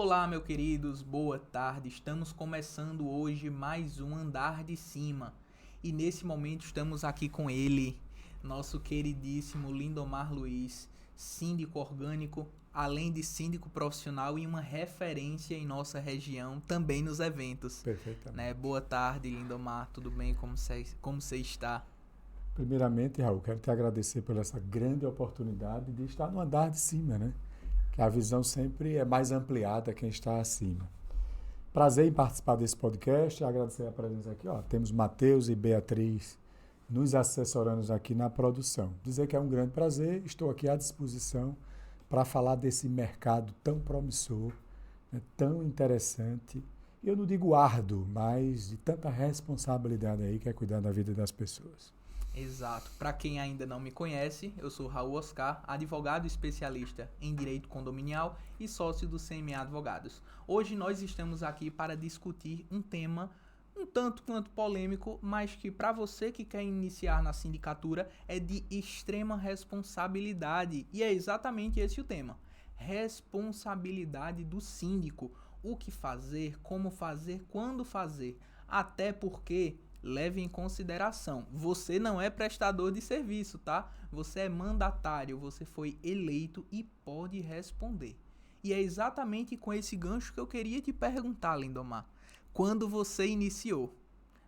Olá, meus queridos, boa tarde. Estamos começando hoje mais um Andar de Cima. E nesse momento estamos aqui com ele, nosso queridíssimo Lindomar Luiz, síndico orgânico, além de síndico profissional e uma referência em nossa região, também nos eventos. Perfeitamente. Né? Boa tarde, Lindomar, tudo bem? Como você está? Primeiramente, Raul, quero te agradecer por essa grande oportunidade de estar no andar de cima, né? Que a visão sempre é mais ampliada quem está acima. Prazer em participar desse podcast e agradecer a presença aqui. Temos Matheus e Beatriz nos assessorando aqui na produção. Dizer que é um grande prazer, estou aqui à disposição para falar desse mercado tão promissor, né, tão interessante. E eu não digo árduo, mas de tanta responsabilidade aí que é cuidar da vida das pessoas. Exato. Para quem ainda não me conhece, eu sou Raul Oscar, advogado especialista em direito condominial e sócio do CMA Advogados. Hoje nós estamos aqui para discutir um tema um tanto quanto polêmico, mas que para você que quer iniciar na sindicatura é de extrema responsabilidade. E é exatamente esse o tema. Responsabilidade do síndico. O que fazer, como fazer, quando fazer. Até porque... leve em consideração, você não é prestador de serviço, tá? Você é mandatário, você foi eleito e pode responder. E é exatamente com esse gancho que eu queria te perguntar, Lindomar. Quando você iniciou,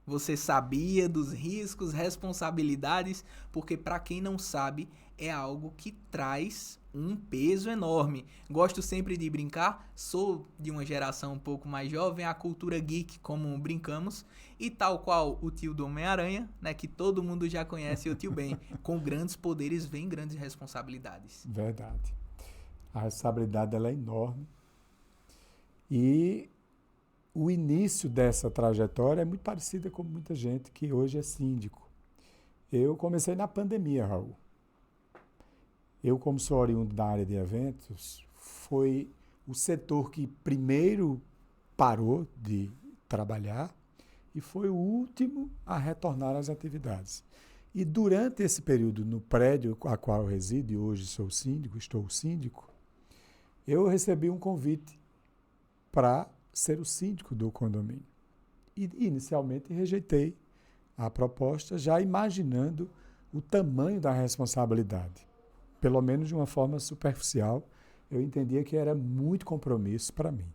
você sabia dos riscos, responsabilidades? Porque para quem não sabe, é algo que traz um peso enorme. Gosto sempre de brincar, sou de uma geração um pouco mais jovem, a cultura geek, como brincamos, e tal qual o tio do Homem-Aranha, né, que todo mundo já conhece, o tio Ben, com grandes poderes vem grandes responsabilidades. Verdade. A responsabilidade ela é enorme e o início dessa trajetória é muito parecida com muita gente que hoje é síndico. Eu comecei na pandemia, Raul. Eu, como sou oriundo da área de eventos, foi o setor que primeiro parou de trabalhar e foi o último a retornar às atividades. E durante esse período, no prédio a qual eu resido, e hoje estou síndico, eu recebi um convite para ser o síndico do condomínio. E inicialmente rejeitei a proposta, já imaginando o tamanho da responsabilidade. Pelo menos de uma forma superficial, eu entendia que era muito compromisso para mim.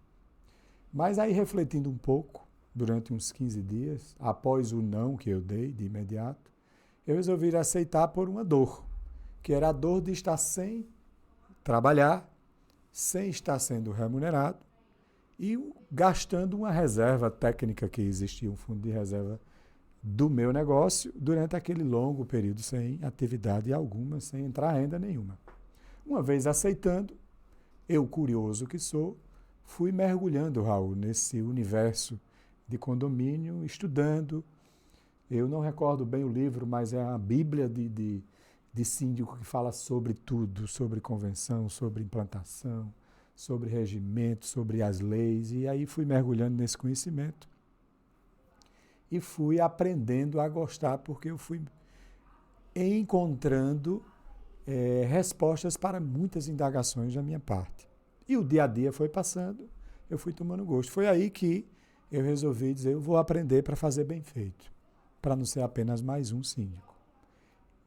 Mas aí, refletindo um pouco, durante uns 15 dias, após o não que eu dei de imediato, eu resolvi aceitar por uma dor, que era a dor de estar sem trabalhar, sem estar sendo remunerado, e gastando uma reserva técnica que existia, um fundo de reserva do meu negócio, durante aquele longo período sem atividade alguma, sem entrar renda nenhuma. Uma vez aceitando, eu, curioso que sou, fui mergulhando, Raul, nesse universo de condomínio, estudando. Eu não recordo bem o livro, mas é a Bíblia de síndico que fala sobre tudo, sobre convenção, sobre implantação, sobre regimento, sobre as leis, e aí fui mergulhando nesse conhecimento e fui aprendendo a gostar, porque eu fui encontrando respostas para muitas indagações da minha parte. E o dia a dia foi passando, eu fui tomando gosto. Foi aí que eu resolvi dizer, eu vou aprender para fazer bem feito, para não ser apenas mais um síndico.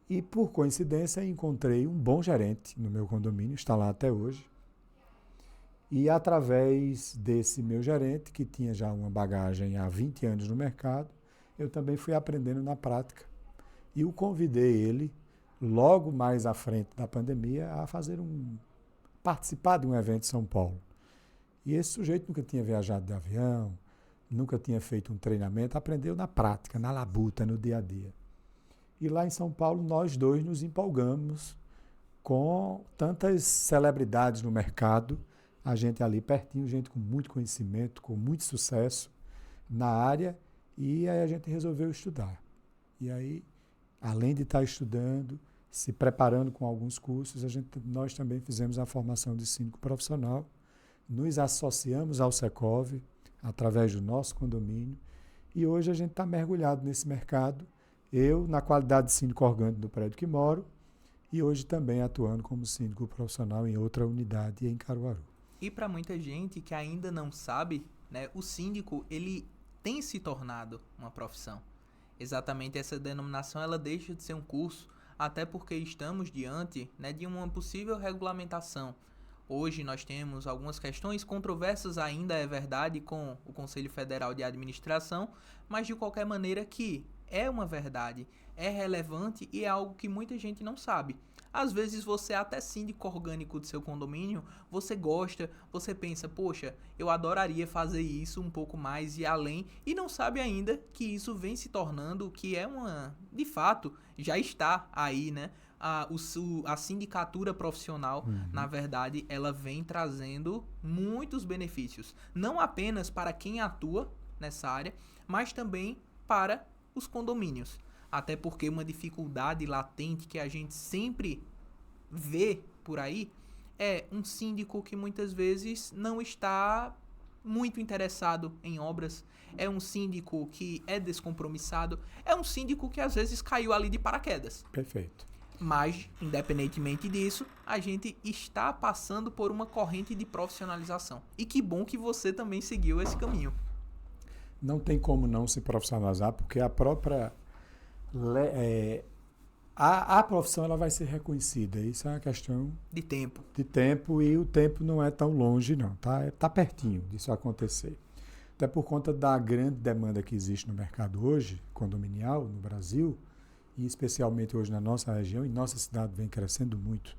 E por coincidência encontrei um bom gerente no meu condomínio, está lá até hoje. E através desse meu gerente, que tinha já uma bagagem há 20 anos no mercado, eu também fui aprendendo na prática. E o convidei ele, logo mais à frente da pandemia, a participar de um evento em São Paulo. E esse sujeito nunca tinha viajado de avião, nunca tinha feito um treinamento, aprendeu na prática, na labuta, no dia a dia. E lá em São Paulo, nós dois nos empolgamos com tantas celebridades no mercado, a gente ali pertinho, gente com muito conhecimento, com muito sucesso na área, e aí a gente resolveu estudar. E aí, além de estar estudando, se preparando com alguns cursos, nós também fizemos a formação de síndico profissional, nos associamos ao Secov, através do nosso condomínio, e hoje a gente está mergulhado nesse mercado, eu na qualidade de síndico orgânico do prédio que moro, e hoje também atuando como síndico profissional em outra unidade em Caruaru. E para muita gente que ainda não sabe, né, o síndico ele tem se tornado uma profissão. Exatamente essa denominação ela deixa de ser um curso, até porque estamos diante, né, de uma possível regulamentação. Hoje nós temos algumas questões controversas ainda, é verdade, com o Conselho Federal de Administração, mas de qualquer maneira que é uma verdade, é relevante e é algo que muita gente não sabe. Às vezes você é até síndico orgânico do seu condomínio, você gosta, você pensa, poxa, eu adoraria fazer isso um pouco mais e além, e não sabe ainda que isso vem se tornando, que é uma, de fato, já está aí, né? A sindicatura profissional, na verdade, ela vem trazendo muitos benefícios. Não apenas para quem atua nessa área, mas também para os condomínios. Até porque uma dificuldade latente que a gente sempre vê por aí é um síndico que muitas vezes não está muito interessado em obras, é um síndico que é descompromissado, é um síndico que às vezes caiu ali de paraquedas. Perfeito. Mas, independentemente disso, a gente está passando por uma corrente de profissionalização. E que bom que você também seguiu esse caminho. Não tem como não se profissionalizar, porque a própria a profissão ela vai ser reconhecida. Isso é uma questão de tempo e o tempo não é tão longe não, tá pertinho disso acontecer. Até por conta da grande demanda que existe no mercado hoje, condominial, no Brasil, e especialmente hoje na nossa região, e nossa cidade vem crescendo muito,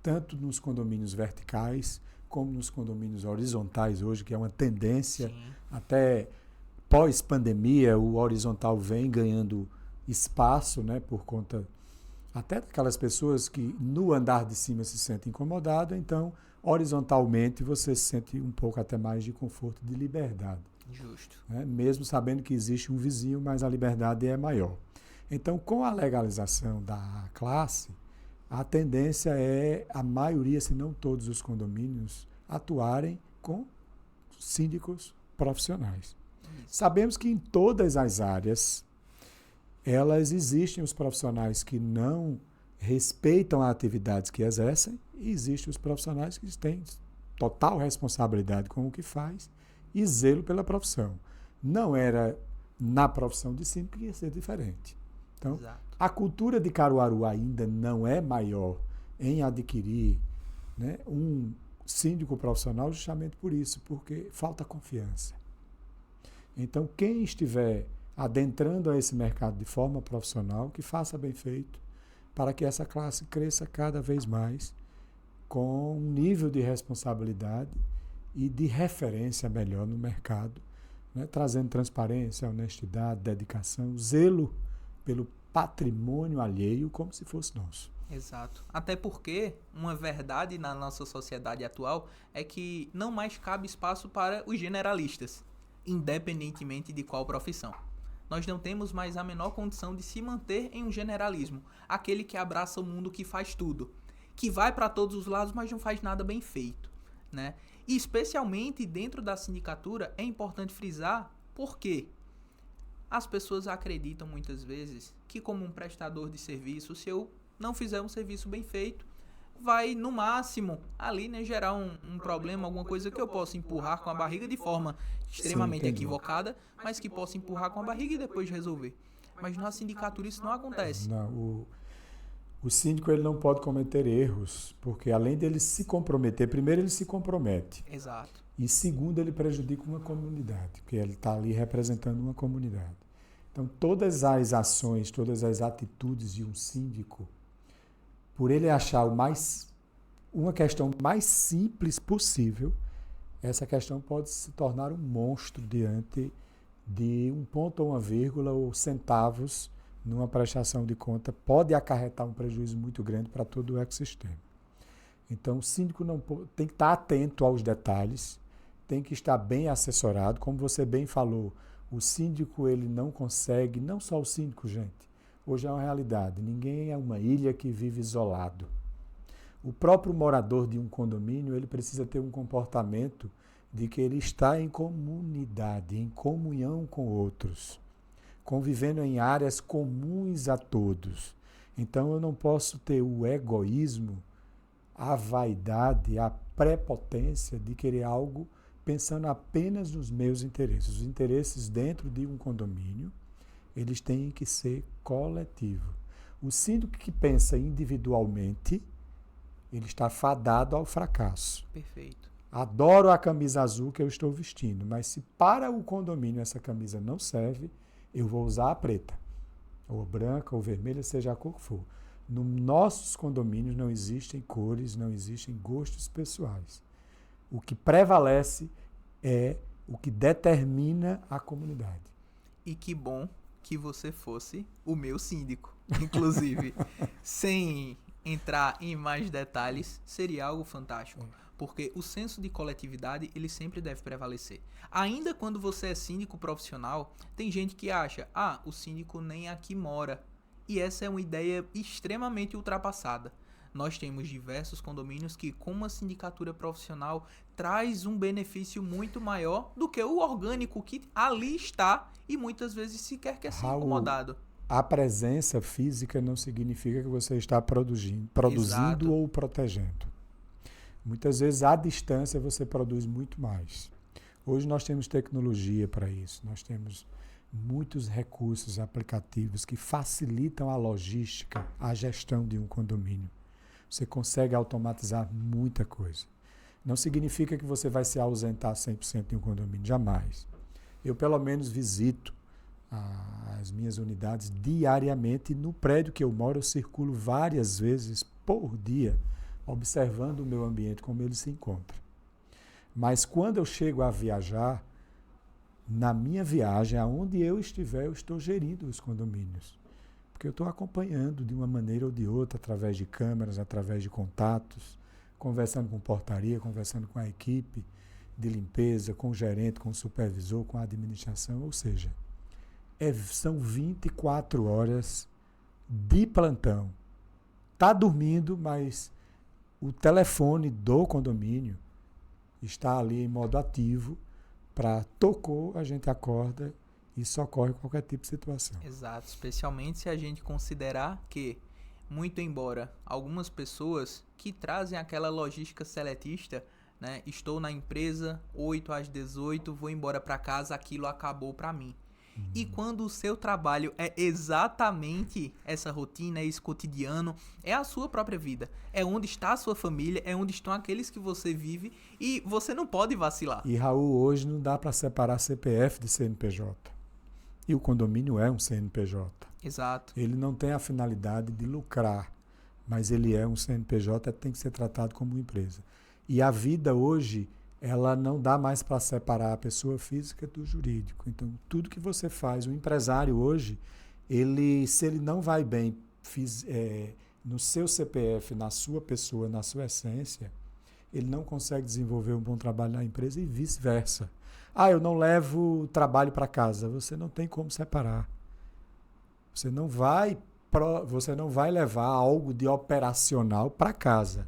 tanto nos condomínios verticais, como nos condomínios horizontais hoje, que é uma tendência. Sim. Até pós-pandemia, o horizontal vem ganhando espaço, né, por conta até daquelas pessoas que no andar de cima se sentem incomodadas, então, horizontalmente, você sente um pouco até mais de conforto, de liberdade. Justo. Né? Mesmo sabendo que existe um vizinho, mas a liberdade é maior. Então, com a legalização da classe, a tendência é a maioria, se não todos os condomínios, atuarem com síndicos profissionais. Sabemos que em todas as áreas, elas existem os profissionais que não respeitam as atividades que exercem e existem os profissionais que têm total responsabilidade com o que faz e zelo pela profissão. Não era na profissão de síndico que ia ser diferente. Então, exato. A cultura de Caruaru ainda não é maior em adquirir, né, um síndico profissional justamente por isso, porque falta confiança. Então, quem estiver adentrando a esse mercado de forma profissional, que faça bem feito, para que essa classe cresça cada vez mais com um nível de responsabilidade e de referência melhor no mercado, né, trazendo transparência, honestidade, dedicação, zelo pelo patrimônio alheio como se fosse nosso. Exato. Até porque uma verdade na nossa sociedade atual é que não mais cabe espaço para os generalistas, independentemente de qual profissão. Nós não temos mais a menor condição de se manter em um generalismo, aquele que abraça o mundo, que faz tudo, que vai para todos os lados, mas não faz nada bem feito, né? E especialmente dentro da sindicatura é importante frisar porque as pessoas acreditam muitas vezes que, como um prestador de serviço, se eu não fizer um serviço bem feito, vai no máximo ali, né, gerar um problema, alguma coisa que eu possa empurrar com a barriga de forma extremamente equivocada, mas que possa empurrar com a barriga e depois resolver. Mas na sindicatura isso não acontece. Não, o síndico ele não pode cometer erros, porque além dele se comprometer, primeiro ele se compromete. Exato. E segundo, ele prejudica uma comunidade, porque ele está ali representando uma comunidade. Então, todas as ações, todas as atitudes de um síndico, por ele achar uma questão mais simples possível, essa questão pode se tornar um monstro diante de um ponto ou uma vírgula ou centavos numa prestação de conta, pode acarretar um prejuízo muito grande para todo o ecossistema. Então, o síndico tem que estar atento aos detalhes, tem que estar bem assessorado, como você bem falou, o síndico ele não consegue, não só o síndico, gente, hoje é uma realidade, ninguém é uma ilha que vive isolado. O próprio morador de um condomínio, ele precisa ter um comportamento de que ele está em comunidade, em comunhão com outros, convivendo em áreas comuns a todos. Então, eu não posso ter o egoísmo a vaidade, a prepotência de querer algo pensando apenas nos meus interesses. Os interesses dentro de um condomínio, eles têm que ser coletivos. O síndico que pensa individualmente, ele está fadado ao fracasso. Perfeito. Adoro a camisa azul que eu estou vestindo, mas se para o condomínio essa camisa não serve, eu vou usar a preta, ou branca, ou vermelha, seja a cor que for. Nos nossos condomínios não existem cores, não existem gostos pessoais. O que prevalece é o que determina a comunidade. E que bom que você fosse o meu síndico, inclusive. Sem entrar em mais detalhes, seria algo fantástico. Porque o senso de coletividade, ele sempre deve prevalecer. Ainda quando você é síndico profissional, tem gente que acha, o síndico nem aqui mora. E essa é uma ideia extremamente ultrapassada. Nós temos diversos condomínios que, com uma sindicatura profissional, traz um benefício muito maior do que o orgânico que ali está e muitas vezes sequer quer ser incomodado. A presença física não significa que você está produzindo ou protegendo. Muitas vezes, à distância, você produz muito mais. Hoje nós temos tecnologia para isso. Nós temos muitos recursos, aplicativos que facilitam a logística, a gestão de um condomínio. Você consegue automatizar muita coisa. Não significa que você vai se ausentar 100% de um condomínio, jamais. Eu, pelo menos, visito as minhas unidades diariamente. No prédio que eu moro, eu circulo várias vezes por dia, observando o meu ambiente, como ele se encontra. Mas quando eu chego a viajar, na minha viagem, aonde eu estiver, eu estou gerindo os condomínios. Porque eu estou acompanhando de uma maneira ou de outra, através de câmeras, através de contatos, conversando com portaria, conversando com a equipe de limpeza, com o gerente, com o supervisor, com a administração. Ou seja, são 24 horas de plantão. Está dormindo, mas o telefone do condomínio está ali em modo ativo para tocou, a gente acorda e socorre qualquer tipo de situação. Exato, especialmente se a gente considerar que, muito embora algumas pessoas que trazem aquela logística seletista, né, estou na empresa 8 às 18, vou embora para casa, aquilo acabou para mim. E quando o seu trabalho é exatamente essa rotina, é esse cotidiano, é a sua própria vida, é onde está a sua família, é onde estão aqueles que você vive e você não pode vacilar. E Raul, hoje não dá para separar CPF de CNPJ. E o condomínio é um CNPJ. Exato. Ele não tem a finalidade de lucrar, mas ele é um CNPJ, tem que ser tratado como empresa. E a vida hoje, ela não dá mais para separar a pessoa física do jurídico. Então, tudo que você faz, o empresário hoje, se ele não vai bem no seu CPF, na sua pessoa, na sua essência, ele não consegue desenvolver um bom trabalho na empresa e vice-versa. Eu não levo trabalho para casa. Você não tem como separar. Você não vai levar algo de operacional para casa.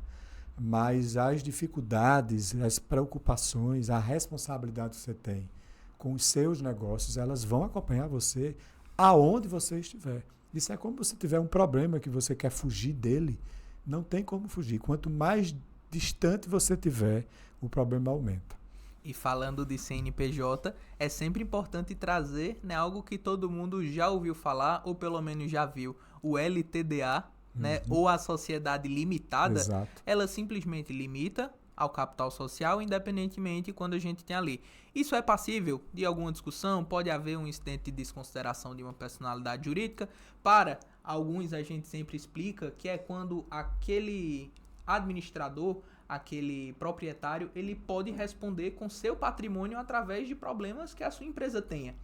Mas as dificuldades, as preocupações, a responsabilidade que você tem com os seus negócios, elas vão acompanhar você aonde você estiver. Isso é como se tiver um problema que você quer fugir dele, não tem como fugir. Quanto mais distante você tiver, o problema aumenta. E falando de CNPJ, é sempre importante trazer, né, algo que todo mundo já ouviu falar, ou pelo menos já viu, o LTDA, né, ou a sociedade limitada. Exato. Ela simplesmente limita ao capital social, independentemente quando a gente tem ali. Isso é passível de alguma discussão, pode haver um incidente de desconsideração de uma personalidade jurídica. Para alguns a gente sempre explica que é quando aquele administrador, aquele proprietário, ele pode responder com seu patrimônio através de problemas que a sua empresa tenha.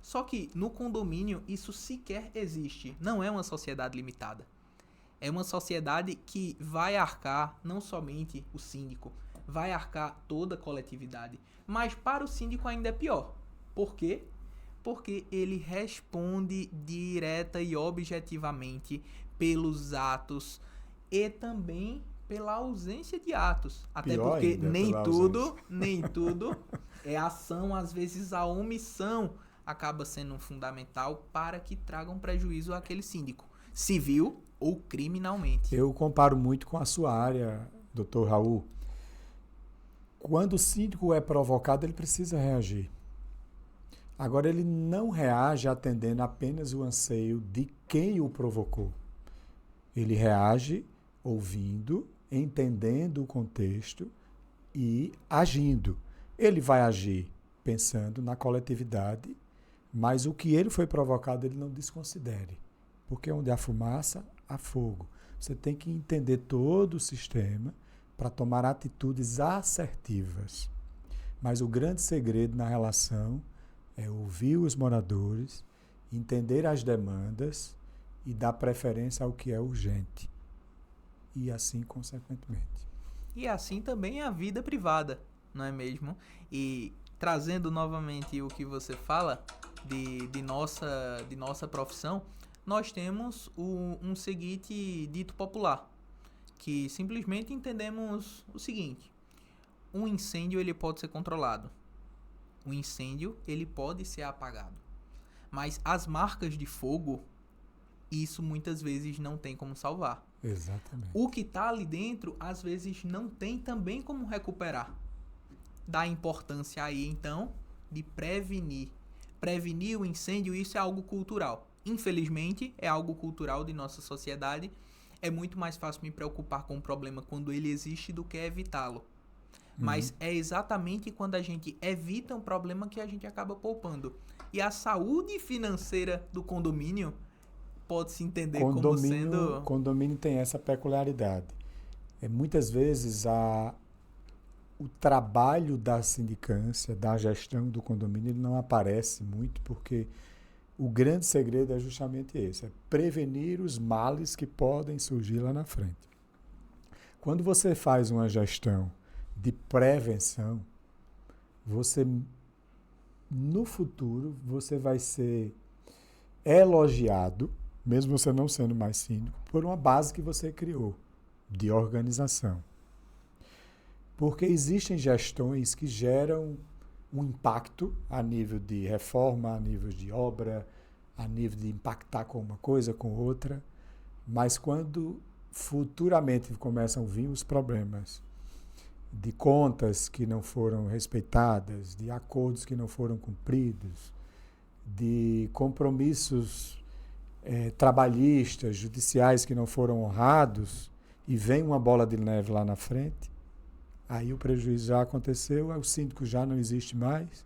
Só que no condomínio isso sequer existe, não é uma sociedade limitada. É uma sociedade que vai arcar não somente o síndico, vai arcar toda a coletividade. Mas para o síndico ainda é pior. Por quê? Porque ele responde direta e objetivamente pelos atos e também pela ausência de atos. Até Pior porque ainda, nem tudo é ação, às vezes a omissão acaba sendo fundamental para que tragam prejuízo àquele síndico, civil ou criminalmente. Eu comparo muito com a sua área, doutor Raul, quando o síndico é provocado, ele precisa reagir. Agora, ele não reage atendendo apenas o anseio de quem o provocou. Ele reage ouvindo, entendendo o contexto e agindo. Ele vai agir pensando na coletividade, mas o que ele foi provocado, ele não desconsidere. Porque onde há fumaça, há fogo. Você tem que entender todo o sistema para tomar atitudes assertivas. Mas o grande segredo na relação é ouvir os moradores, entender as demandas e dar preferência ao que é urgente. E assim, consequentemente. E assim também é a vida privada, não é mesmo? E trazendo novamente o que você fala de nossa profissão, nós temos um seguinte dito popular, que simplesmente entendemos o seguinte: um incêndio ele pode ser controlado, um incêndio ele pode ser apagado, mas as marcas de fogo, isso muitas vezes não tem como salvar. Exatamente. O que está ali dentro, às vezes não tem também como recuperar. Dá importância aí, então, de prevenir. Prevenir o incêndio, isso é algo cultural. Infelizmente, é algo cultural de nossa sociedade. É muito mais fácil me preocupar com o problema quando ele existe do que evitá-lo. Mas é exatamente quando a gente evita um problema que a gente acaba poupando. E a saúde financeira do condomínio pode se entender como sendo... Condomínio tem essa peculiaridade. Muitas vezes o trabalho da sindicância, da gestão do condomínio, ele não aparece muito, porque o grande segredo é justamente esse, é prevenir os males que podem surgir lá na frente. Quando você faz uma gestão de prevenção, no futuro, você vai ser elogiado, mesmo você não sendo mais síndico, por uma base que você criou, de organização. Porque existem gestões que geram um impacto a nível de reforma, a nível de obra, a nível de impactar com uma coisa, com outra, mas quando futuramente começam a vir os problemas de contas que não foram respeitadas, de acordos que não foram cumpridos, de compromissos trabalhistas, judiciais que não foram honrados, e vem uma bola de neve lá na frente, aí o prejuízo já aconteceu, o síndico já não existe mais,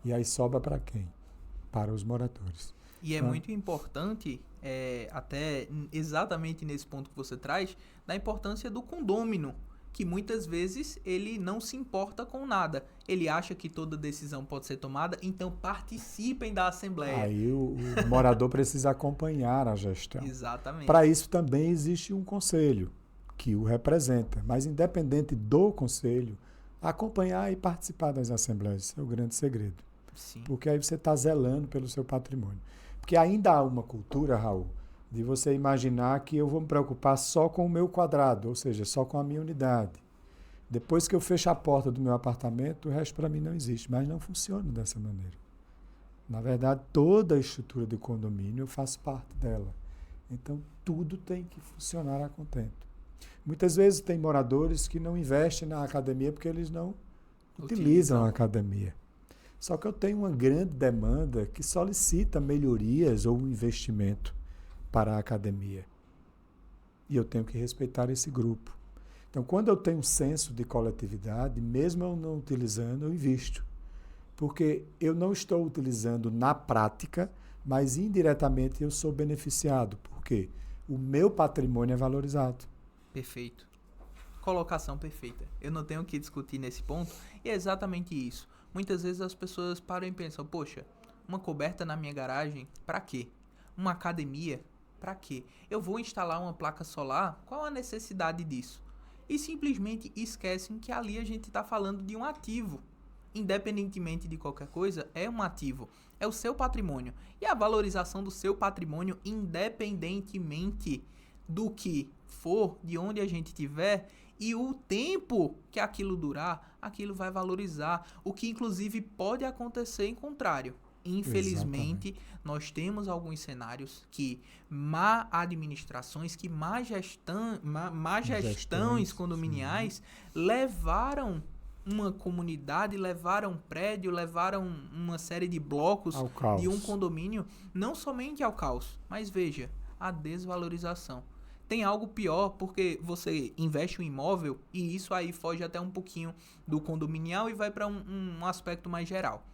e aí sobra para quem? Para os moradores. E é muito importante, até exatamente nesse ponto que você traz, da importância do condômino, que muitas vezes ele não se importa com nada. Ele acha que toda decisão pode ser tomada, então participem da assembleia. Aí o morador precisa acompanhar a gestão. Exatamente. Para isso também existe um conselho que o representa, mas independente do conselho, acompanhar e participar das assembleias, esse é o grande segredo. Sim. Porque aí você está zelando pelo seu patrimônio. Porque ainda há uma cultura, Raul, de você imaginar que eu vou me preocupar só com o meu quadrado, ou seja, só com a minha unidade. Depois que eu fecho a porta do meu apartamento, o resto para mim não existe, mas não funciona dessa maneira. Na verdade, toda a estrutura do condomínio eu faço parte dela. Então, tudo tem que funcionar a contento. Muitas vezes tem moradores que não investem na academia porque eles não utilizam a academia. Só que eu tenho uma grande demanda que solicita melhorias ou investimento para a academia. E eu tenho que respeitar esse grupo. Então, quando eu tenho um senso de coletividade, mesmo eu não utilizando, eu invisto. Porque eu não estou utilizando na prática, mas indiretamente eu sou beneficiado. Por quê? O meu patrimônio é valorizado. Perfeito. Colocação perfeita. Eu não tenho o que discutir nesse ponto. E é exatamente isso. Muitas vezes as pessoas param e pensam, poxa, uma coberta na minha garagem, para quê? Uma academia, para quê? Eu vou instalar uma placa solar, qual a necessidade disso? E simplesmente esquecem que ali a gente está falando de um ativo. Independentemente de qualquer coisa, é um ativo. É o seu patrimônio. E a valorização do seu patrimônio, independentemente do que for, de onde a gente estiver, e o tempo que aquilo durar, aquilo vai valorizar. O que inclusive pode acontecer em contrário. Infelizmente, nós temos alguns cenários que má administrações, que má gestões condominiais levaram uma comunidade, levaram um prédio, levaram uma série de blocos de um condomínio, não somente ao caos, mas veja, a desvalorização. Tem algo pior, porque você investe um imóvel e isso aí foge até um pouquinho do condominial e vai para um aspecto mais geral.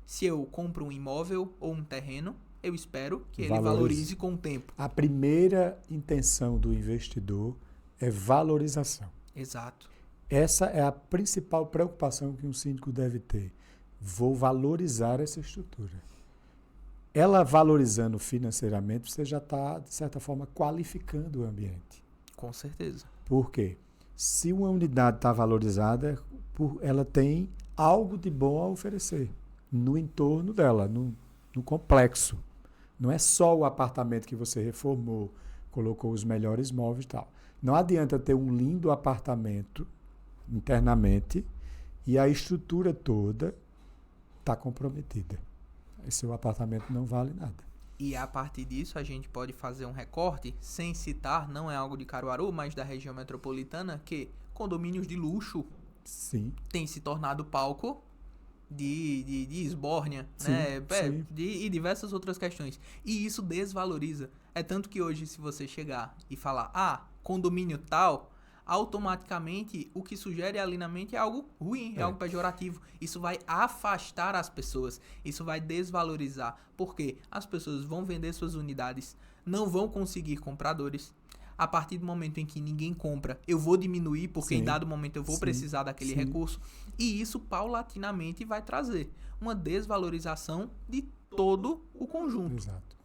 Se eu compro um imóvel ou um terreno, eu espero que ele valorize com o tempo. A primeira intenção do investidor é valorização. Exato. Essa é a principal preocupação que um síndico deve ter. Vou valorizar essa estrutura. Ela valorizando financeiramente, você já está, de certa forma, qualificando o ambiente. Com certeza. Por quê? Se uma unidade está valorizada, ela tem algo de bom a oferecer no entorno dela, no complexo. Não é só o apartamento que você reformou, colocou os melhores móveis e tal. Não adianta ter um lindo apartamento internamente e a estrutura toda está comprometida. Seu apartamento não vale nada. E a partir disso a gente pode fazer um recorte, sem citar, não é algo de Caruaru, mas da região metropolitana, que condomínios de luxo têm se tornado palco de esbórnia, né? E diversas outras questões. E isso desvaloriza. É tanto que hoje, se você chegar e falar, condomínio tal, automaticamente o que sugere ali na mente é algo ruim, é algo pejorativo. Isso vai afastar as pessoas, isso vai desvalorizar, porque as pessoas vão vender suas unidades, não vão conseguir compradores. A partir do momento em que ninguém compra, eu vou diminuir, porque em dado momento eu vou precisar daquele recurso. E isso paulatinamente vai trazer uma desvalorização de todo o conjunto. Exato.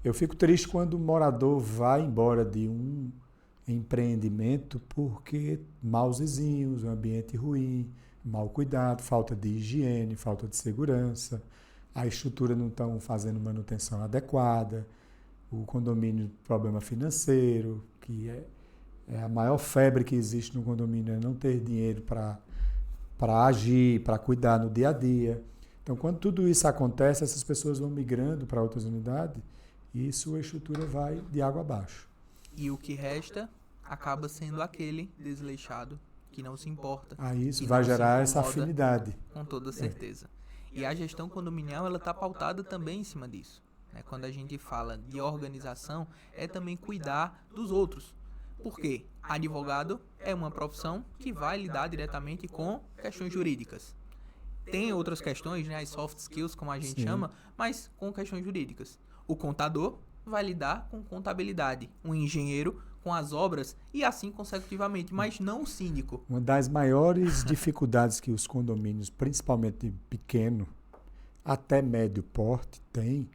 Eu fico triste quando o morador vai embora de um empreendimento porque maus vizinhos, um ambiente ruim, mau cuidado, falta de higiene, falta de segurança, a estrutura não estão fazendo manutenção adequada, o condomínio, problema financeiro, que é a maior febre que existe no condomínio, é não ter dinheiro para agir, para cuidar no dia a dia. Então, quando tudo isso acontece, essas pessoas vão migrando para outras unidades e sua estrutura vai de água abaixo. E o que resta acaba sendo aquele desleixado que não se importa. Isso vai gerar essa afinidade. Com toda certeza. E a gestão condominial, ela está pautada também em cima disso. Quando a gente fala de organização, é também cuidar dos outros. Por quê? Advogado é uma profissão que vai lidar diretamente com questões jurídicas. Tem outras questões, as soft skills, como a gente chama, mas com questões jurídicas. O contador vai lidar com contabilidade. Um engenheiro com as obras e assim consecutivamente, mas não o síndico. Uma das maiores dificuldades que os condomínios, principalmente pequeno, até médio porte, têm,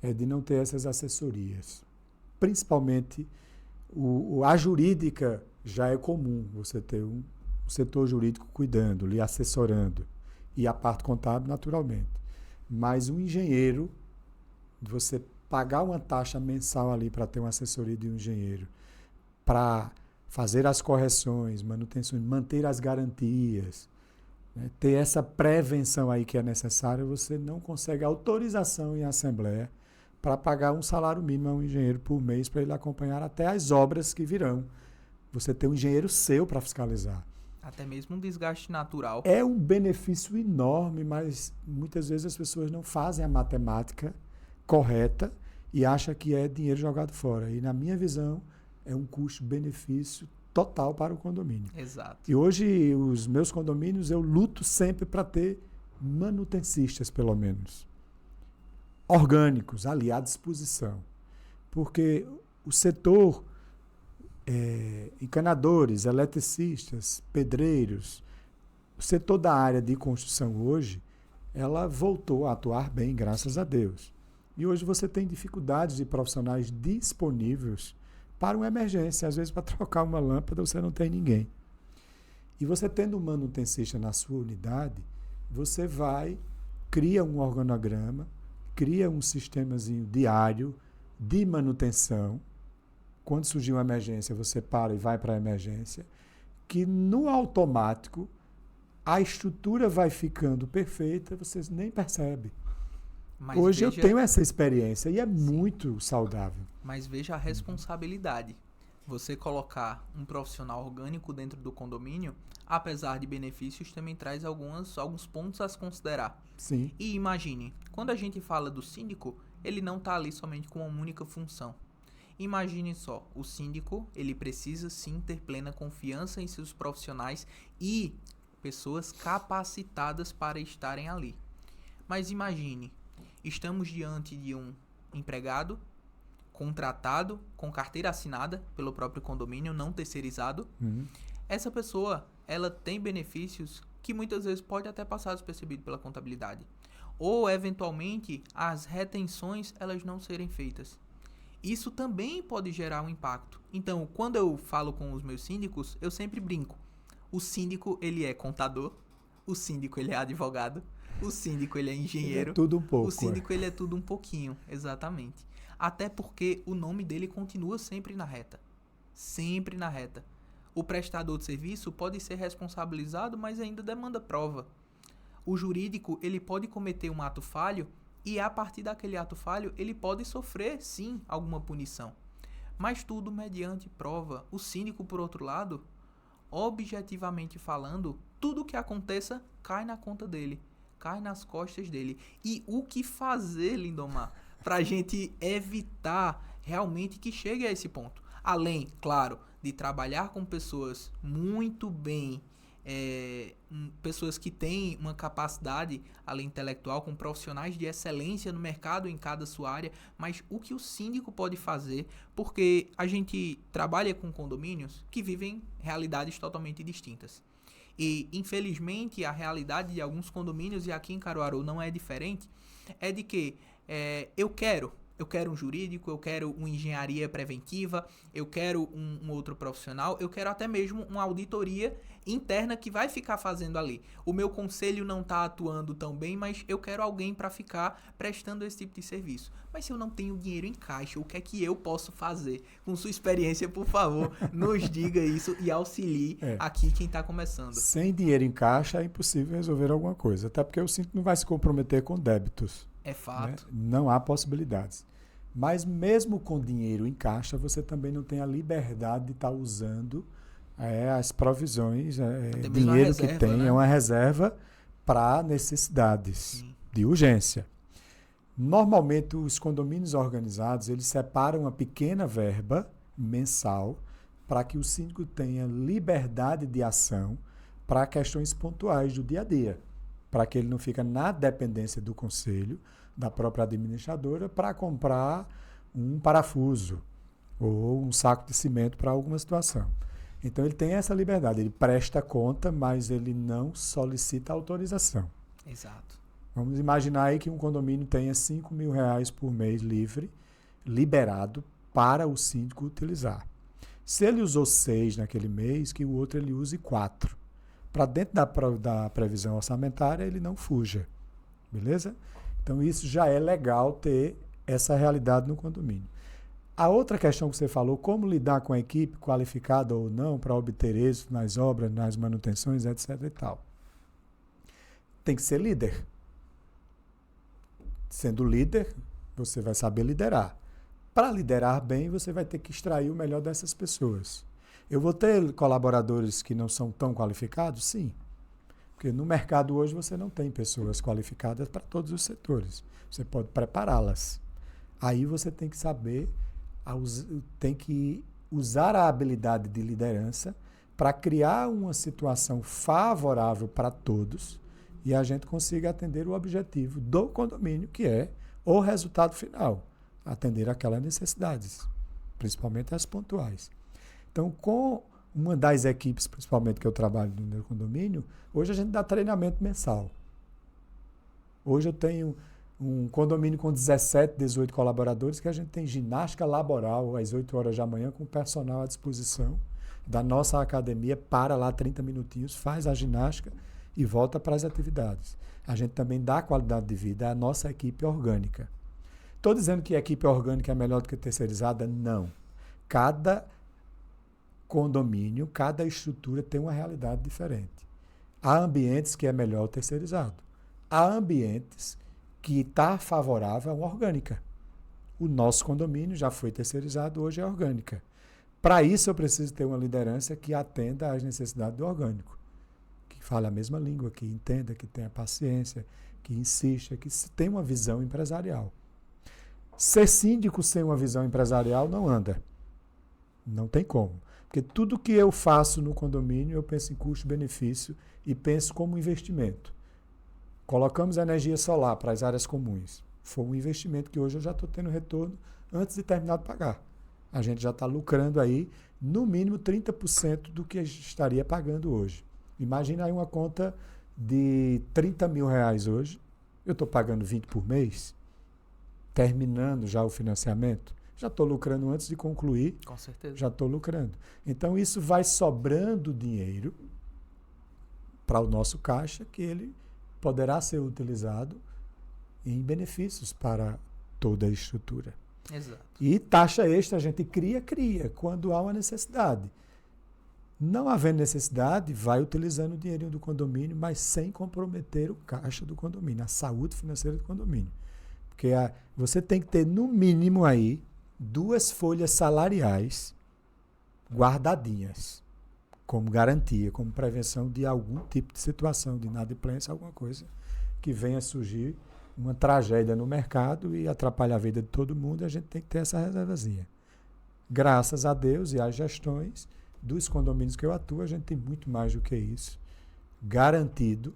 é de não ter essas assessorias. Principalmente a jurídica já é comum, você ter um setor jurídico cuidando, lhe assessorando, e a parte contábil naturalmente. Mas um engenheiro, você pagar uma taxa mensal ali para ter uma assessoria de um engenheiro, para fazer as correções, manutenções, manter as garantias, ter essa prevenção aí que é necessária, você não consegue autorização em assembleia para pagar um salário mínimo a um engenheiro por mês para ele acompanhar até as obras que virão. Você tem um engenheiro seu para fiscalizar. Até mesmo um desgaste natural. É um benefício enorme, mas muitas vezes as pessoas não fazem a matemática correta e acham que é dinheiro jogado fora. E na minha visão, é um custo-benefício total para o condomínio. Exato. E hoje, os meus condomínios, eu luto sempre para ter manutencistas, pelo menos. Orgânicos, ali à disposição. Porque o setor, encanadores, eletricistas, pedreiros, o setor da área de construção hoje, ela voltou a atuar bem, graças a Deus. E hoje você tem dificuldades de profissionais disponíveis para uma emergência. Às vezes, para trocar uma lâmpada, você não tem ninguém. E você tendo um manutencista na sua unidade, você cria um organograma, cria um sistemazinho diário de manutenção. Quando surgir uma emergência, você para e vai para a emergência, que no automático a estrutura vai ficando perfeita, você nem percebe. Mas Hoje eu veja, tenho essa experiência e é muito saudável. mas veja a responsabilidade. Você colocar um profissional orgânico dentro do condomínio, apesar de benefícios, também traz alguns pontos a se considerar. Sim, E imagine, quando a gente fala do síndico, ele não está ali somente com uma única função. Imagine só, o síndico, ele precisa sim ter plena confiança em seus profissionais e pessoas capacitadas para estarem ali. Mas imagine, estamos diante de um empregado contratado com carteira assinada pelo próprio condomínio, não terceirizado. Essa pessoa, ela tem benefícios que muitas vezes pode até passar despercebido pela contabilidade. Ou, eventualmente, as retenções, elas não serem feitas. Isso também pode gerar um impacto. Então, quando eu falo com os meus síndicos, eu sempre brinco. O síndico, ele é contador, o síndico, ele é advogado, o síndico, ele é ele é engenheiro, tudo um pouco. o síndico, ele é tudo um pouquinho, exatamente. Até porque o nome dele continua sempre na reta. Sempre na reta. O prestador de serviço pode ser responsabilizado, mas ainda demanda prova. O jurídico, ele pode cometer um ato falho e a partir daquele ato falho, ele pode sofrer, sim, alguma punição. Mas tudo mediante prova. O síndico, por outro lado, objetivamente falando, tudo que aconteça cai na conta dele, cai nas costas dele. E o que fazer, Lindomar, para a gente evitar realmente que chegue a esse ponto? Além, claro, de trabalhar com pessoas muito bem, pessoas que têm uma capacidade além intelectual, com profissionais de excelência no mercado em cada sua área, mas o que o síndico pode fazer, porque a gente trabalha com condomínios que vivem realidades totalmente distintas. E, infelizmente, a realidade de alguns condomínios, e aqui em Caruaru não é diferente, é de que eu quero um jurídico, eu quero uma engenharia preventiva, eu quero um outro profissional, eu quero até mesmo uma auditoria interna que vai ficar fazendo ali. O meu conselho não está atuando tão bem, mas eu quero alguém para ficar prestando esse tipo de serviço. Mas se eu não tenho dinheiro em caixa, o que é que eu posso fazer? Com sua experiência, por favor, nos diga isso e auxilie aqui quem está começando. Sem dinheiro em caixa é impossível resolver alguma coisa, até porque o síndico não vai se comprometer com débitos. É fato. Né? Não há possibilidades. Mas mesmo com dinheiro em caixa, você também não tem a liberdade de estar usando as provisões, dinheiro reserva, que tem, né? É uma reserva para necessidades de urgência. Normalmente, os condomínios organizados, eles separam uma pequena verba mensal para que o síndico tenha liberdade de ação para questões pontuais do dia a dia, para que ele não fique na dependência do conselho, da própria administradora, para comprar um parafuso ou um saco de cimento para alguma situação. Então, ele tem essa liberdade, ele presta conta, mas ele não solicita autorização. Exato. Vamos imaginar aí que um condomínio tenha R$5.000 por mês liberado para o síndico utilizar. Se ele usou 6 naquele mês, que o outro ele use 4. Para dentro da previsão orçamentária, ele não fuja. Beleza? Então, isso já é legal ter essa realidade no condomínio. A outra questão que você falou, como lidar com a equipe qualificada ou não para obter êxito nas obras, nas manutenções, etc. e tal. Tem que ser líder. Sendo líder, você vai saber liderar. Para liderar bem, você vai ter que extrair o melhor dessas pessoas. Eu vou ter colaboradores que não são tão qualificados? Sim. Porque no mercado hoje você não tem pessoas qualificadas para todos os setores. Você pode prepará-las. Aí você tem que saber, tem que usar a habilidade de liderança para criar uma situação favorável para todos e a gente consiga atender o objetivo do condomínio, que é o resultado final, atender aquelas necessidades, principalmente as pontuais. Então, com uma das equipes, principalmente que eu trabalho no meu condomínio, hoje a gente dá treinamento mensal. Hoje eu tenho um condomínio com 17, 18 colaboradores que a gente tem ginástica laboral às 8 horas da manhã com o personal à disposição da nossa academia, para lá 30 minutinhos, faz a ginástica e volta para as atividades. A gente também dá qualidade de vida à nossa equipe orgânica. Estou dizendo que a equipe orgânica é melhor do que a terceirizada? Não. Cada condomínio, cada estrutura tem uma realidade diferente. Há ambientes que é melhor o terceirizado. Há ambientes que está favorável a uma orgânica. O nosso condomínio já foi terceirizado, hoje é orgânica. Para isso, eu preciso ter uma liderança que atenda às necessidades do orgânico, que fale a mesma língua, que entenda, que tenha paciência, que insista, que tenha uma visão empresarial. Ser síndico sem uma visão empresarial não anda. Não tem como. Porque tudo que eu faço no condomínio, eu penso em custo-benefício e penso como investimento. Colocamos energia solar para as áreas comuns. Foi um investimento que hoje eu já estou tendo retorno antes de terminar de pagar. A gente já está lucrando aí, no mínimo, 30% do que a gente estaria pagando hoje. Imagina aí uma conta de R$30 mil hoje. Eu estou pagando 20 por mês, terminando já o financiamento. Já estou lucrando antes de concluir. Com certeza. Já estou lucrando. Então, isso vai sobrando dinheiro para o nosso caixa, que ele poderá ser utilizado em benefícios para toda a estrutura. Exato. E taxa extra a gente cria quando há uma necessidade. Não havendo necessidade, vai utilizando o dinheirinho do condomínio, mas sem comprometer o caixa do condomínio, a saúde financeira do condomínio. Porque você tem que ter, no mínimo, aí 2 folhas salariais guardadinhas, como garantia, como prevenção de algum tipo de situação, de inadimplência, alguma coisa que venha surgir, uma tragédia no mercado e atrapalhar a vida de todo mundo, a gente tem que ter essa reservazinha. Graças a Deus e às gestões dos condomínios que eu atuo, a gente tem muito mais do que isso garantido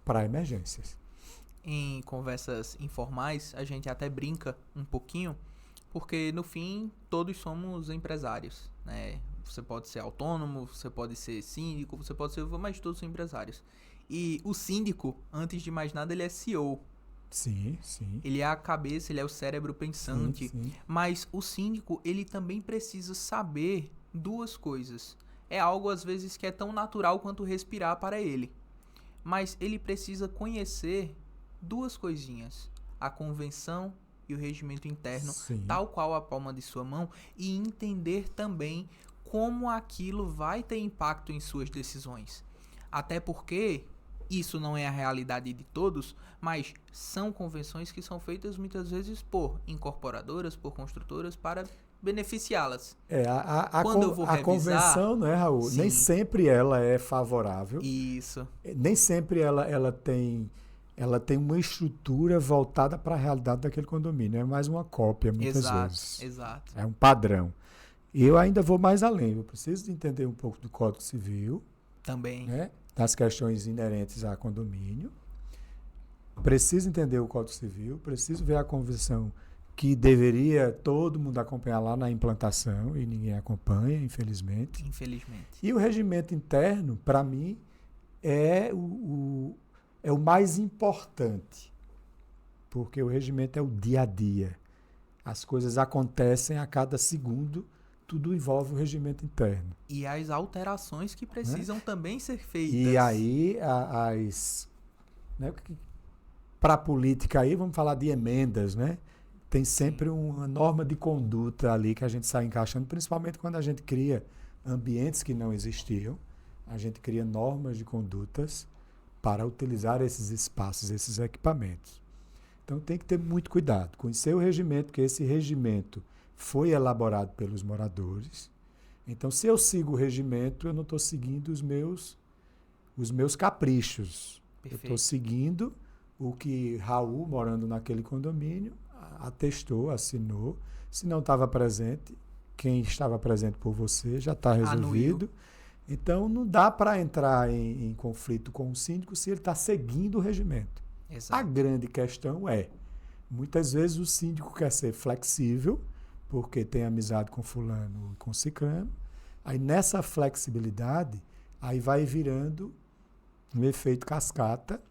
para emergências. Em conversas informais, a gente até brinca um pouquinho, porque no fim todos somos empresários, né? Você pode ser autônomo, você pode ser síndico, você pode ser, mas todos são empresários. E o síndico, antes de mais nada, ele é CEO. Sim, sim. Ele é a cabeça, ele é o cérebro pensante. Sim. Mas o síndico, ele também precisa saber 2 coisas. É algo, às vezes, que é tão natural quanto respirar para ele. Mas ele precisa conhecer 2 coisinhas. A convenção e o regimento interno, Sim. tal qual a palma de sua mão. E entender também como aquilo vai ter impacto em suas decisões. Até porque isso não é a realidade de todos, mas são convenções que são feitas muitas vezes por incorporadoras, por construtoras, para beneficiá-las. Quando eu vou revisar, a convenção, né, Raul? Sim. Nem sempre ela é favorável. Isso. Nem sempre ela tem uma estrutura voltada para a realidade daquele condomínio. É mais uma cópia, muitas vezes. Exato. É um padrão. E eu ainda vou mais além. Eu preciso de entender um pouco do Código Civil. Também. Né? Das questões inerentes a condomínio. Preciso entender o Código Civil, preciso ver a convenção que deveria todo mundo acompanhar lá na implantação e ninguém acompanha, infelizmente. E o regimento interno, para mim, é o mais importante, porque o regimento é o dia a dia. As coisas acontecem a cada segundo, tudo envolve o regimento interno. E as alterações que precisam também ser feitas. E aí, para a política aí, vamos falar de emendas, né? Tem sempre uma norma de conduta ali que a gente sai encaixando, principalmente quando a gente cria ambientes que não existiam. A gente cria normas de condutas para utilizar esses espaços, esses equipamentos. Então tem que ter muito cuidado, conhecer o regimento, porque esse regimento foi elaborado pelos moradores. Então, se eu sigo o regimento, eu não estou seguindo os meus caprichos. Perfeito. Eu estou seguindo o que Raul, morando naquele condomínio, atestou, assinou. Se não estava presente, quem estava presente por você já está resolvido. Então, não dá para entrar em conflito com o síndico se ele está seguindo o regimento. Exato. A grande questão muitas vezes o síndico quer ser flexível, porque tem amizade com fulano e com ciclano. Aí nessa flexibilidade, aí vai virando um efeito cascata,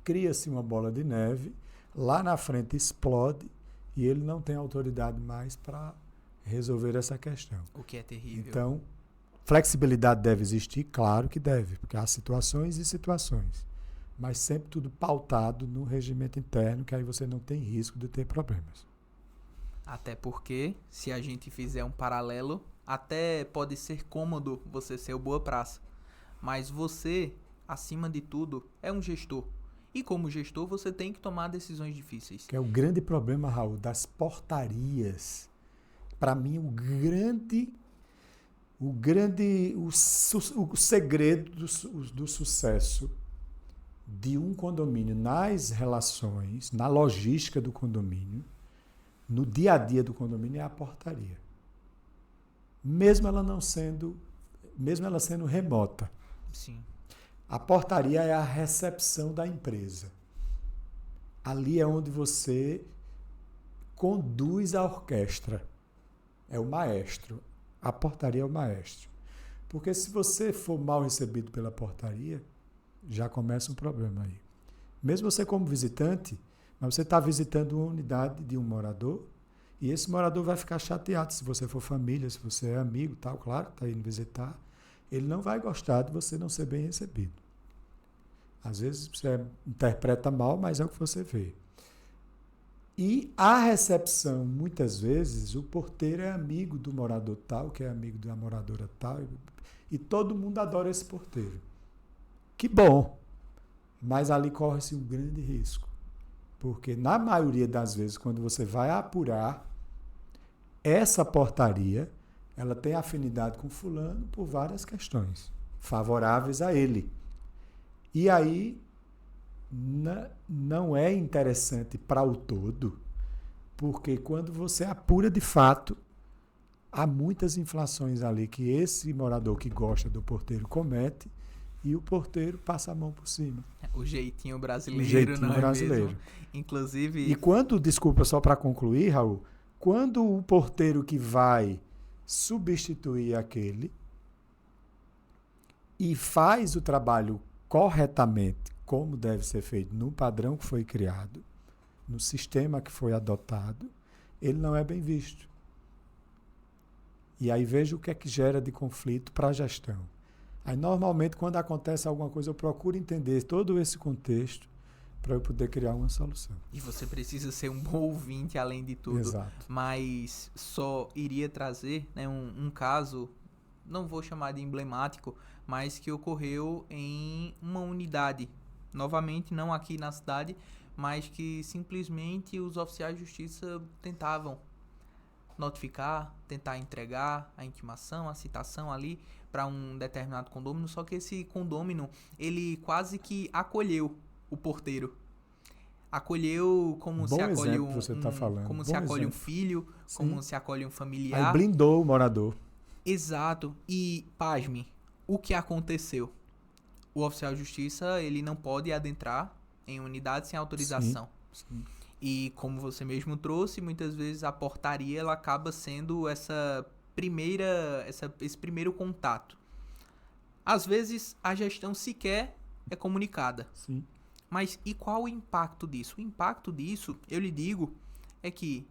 cria-se uma bola de neve, lá na frente explode e ele não tem autoridade mais para resolver essa questão. O que é terrível. Então, flexibilidade deve existir? Claro que deve, porque há situações e situações. Mas sempre tudo pautado no regimento interno, que aí você não tem risco de ter problemas. Até porque, se a gente fizer um paralelo, até pode ser cômodo você ser o boa praça. Mas você, acima de tudo, é um gestor. E como gestor, você tem que tomar decisões difíceis. Que é o grande problema, Raul, das portarias. Para mim, o segredo do sucesso de um condomínio nas relações, na logística do condomínio, no dia a dia do condomínio, é a portaria. Mesmo ela sendo remota. Sim. A portaria é a recepção da empresa. Ali é onde você conduz a orquestra. É o maestro. A portaria é o maestro. Porque se você for mal recebido pela portaria, já começa um problema aí. Mesmo você como visitante, mas você está visitando uma unidade de um morador, e esse morador vai ficar chateado se você for família, se você é amigo, tal, claro, está indo visitar. Ele não vai gostar de você não ser bem recebido. Às vezes você interpreta mal, mas é o que você vê. E a recepção, muitas vezes, o porteiro é amigo do morador tal, que é amigo da moradora tal, e todo mundo adora esse porteiro. Que bom! Mas ali corre-se um grande risco. Porque, na maioria das vezes, quando você vai apurar, essa portaria, ela tem afinidade com fulano por várias questões favoráveis a ele. E aí, não é interessante para o todo, porque quando você apura de fato, há muitas inflações ali que esse morador que gosta do porteiro comete e o porteiro passa a mão por cima. O jeitinho brasileiro, O jeitinho não é brasileiro. mesmo? Inclusive... E quando, desculpa, só para concluir, Raul, quando o porteiro que vai substituir aquele e faz o trabalho corretamente, como deve ser feito, no padrão que foi criado, no sistema que foi adotado, ele não é bem visto. E aí veja o que é que gera de conflito para a gestão. Aí, normalmente, quando acontece alguma coisa, eu procuro entender todo esse contexto para eu poder criar uma solução. E você precisa ser um bom ouvinte, além de tudo. Exato. Mas só iria trazer, né, um caso, não vou chamar de emblemático, mas que ocorreu em uma unidade. Novamente, não aqui na cidade, mas que simplesmente os oficiais de justiça tentavam notificar, tentar entregar a intimação, a citação ali para um determinado condômino, só que esse condômino, ele quase que acolheu o porteiro. Acolheu como se acolhe como se acolhe um filho, como se acolhe um familiar. Aí blindou o morador. Exato. E, pasme, o que aconteceu? O oficial de justiça, ele não pode adentrar em unidade sem autorização. Sim. E como você mesmo trouxe, muitas vezes a portaria ela acaba sendo esse primeiro contato. Às vezes a gestão sequer é comunicada. Sim. Mas e qual o impacto disso? O impacto disso, eu lhe digo, é que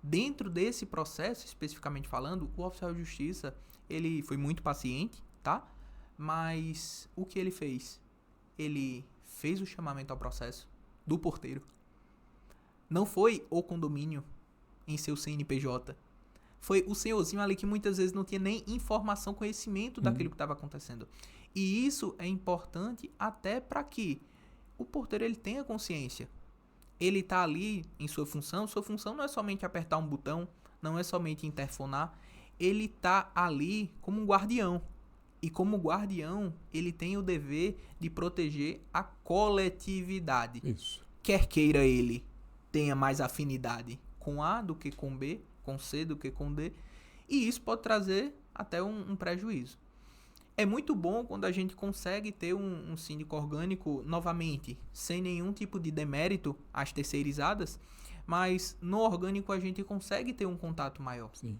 dentro desse processo, especificamente falando, o oficial de justiça, ele foi muito paciente, tá? Mas o que ele fez? Ele fez o chamamento ao processo do porteiro. Não foi o condomínio em seu CNPJ. Foi o senhorzinho ali que muitas vezes não tinha nem informação, conhecimento daquilo que estava acontecendo. E isso é importante até para que o porteiro ele tenha consciência. Ele está ali em sua função não é somente apertar um botão, não é somente interfonar, ele está ali como um guardião. E como guardião, ele tem o dever de proteger a coletividade. Isso. Quer queira ele tenha mais afinidade com A do que com B, com C do que com D, e isso pode trazer até um prejuízo. É muito bom quando a gente consegue ter um síndico orgânico, novamente, sem nenhum tipo de demérito às terceirizadas, mas no orgânico a gente consegue ter um contato maior. Sim.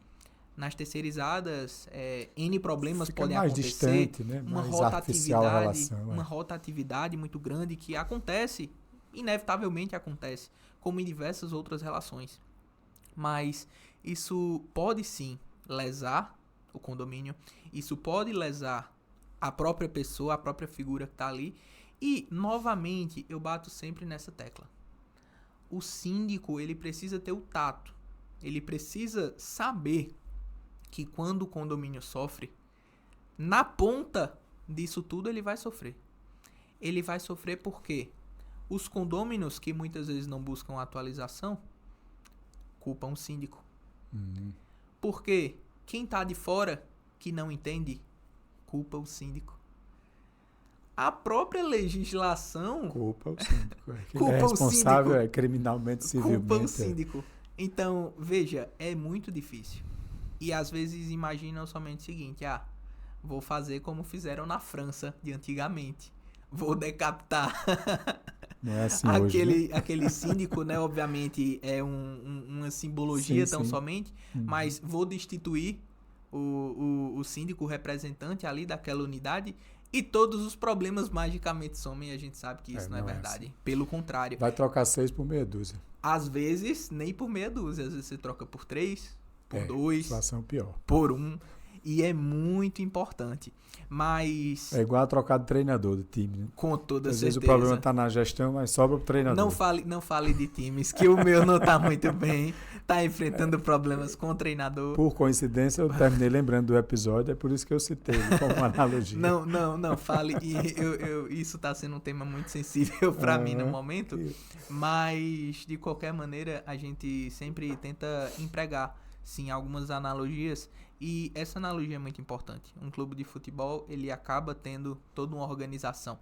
Nas terceirizadas, N problemas Fica podem mais acontecer, distante, né? uma Mais artificial a relação, uma rotatividade muito grande que acontece, inevitavelmente acontece, como em diversas outras relações. Mas isso pode sim lesar o condomínio, isso pode lesar a própria pessoa, a própria figura que está ali. E, novamente, eu bato sempre nessa tecla. O síndico, ele precisa ter o tato. Ele precisa saber que quando o condomínio sofre, na ponta disso tudo ele vai sofrer. Ele vai sofrer porque Os condôminos, que muitas vezes não buscam atualização, culpam o síndico. Porque quem tá de fora, que não entende, culpa o síndico. A própria legislação Culpa o síndico. Ele culpa é o responsável síndico. criminalmente, civilmente. Culpa o síndico. Então, veja, é muito difícil. E às vezes imaginam somente o seguinte: vou fazer como fizeram na França de antigamente. Vou decapitar Não é assim hoje, né? aquele síndico, né? Obviamente é uma simbologia Sim, tão sim. somente, mas vou destituir o síndico, o representante ali daquela unidade, e todos os problemas magicamente somem, e a gente sabe que isso não é não é verdade. assim. Pelo contrário. Vai trocar 6 por meia dúzia. Às vezes, nem por meia dúzia. Às vezes você troca por 3, por 2, Situação pior. por 1. E é muito importante. Mas, É igual a trocar de treinador do time, né? com toda Às vezes certeza, o problema está na gestão, mas sobra pro treinador. não fale de times, que o meu não tá muito bem. Tá enfrentando problemas com o treinador. Por coincidência, eu terminei lembrando do episódio, é por isso que eu citei ele como analogia. Não fale. E isso tá sendo um tema muito sensível pra mim no momento. Mas, de qualquer maneira, a gente sempre tenta empregar, sim, algumas analogias. E essa analogia é muito importante. Um clube de futebol, ele acaba tendo toda uma organização.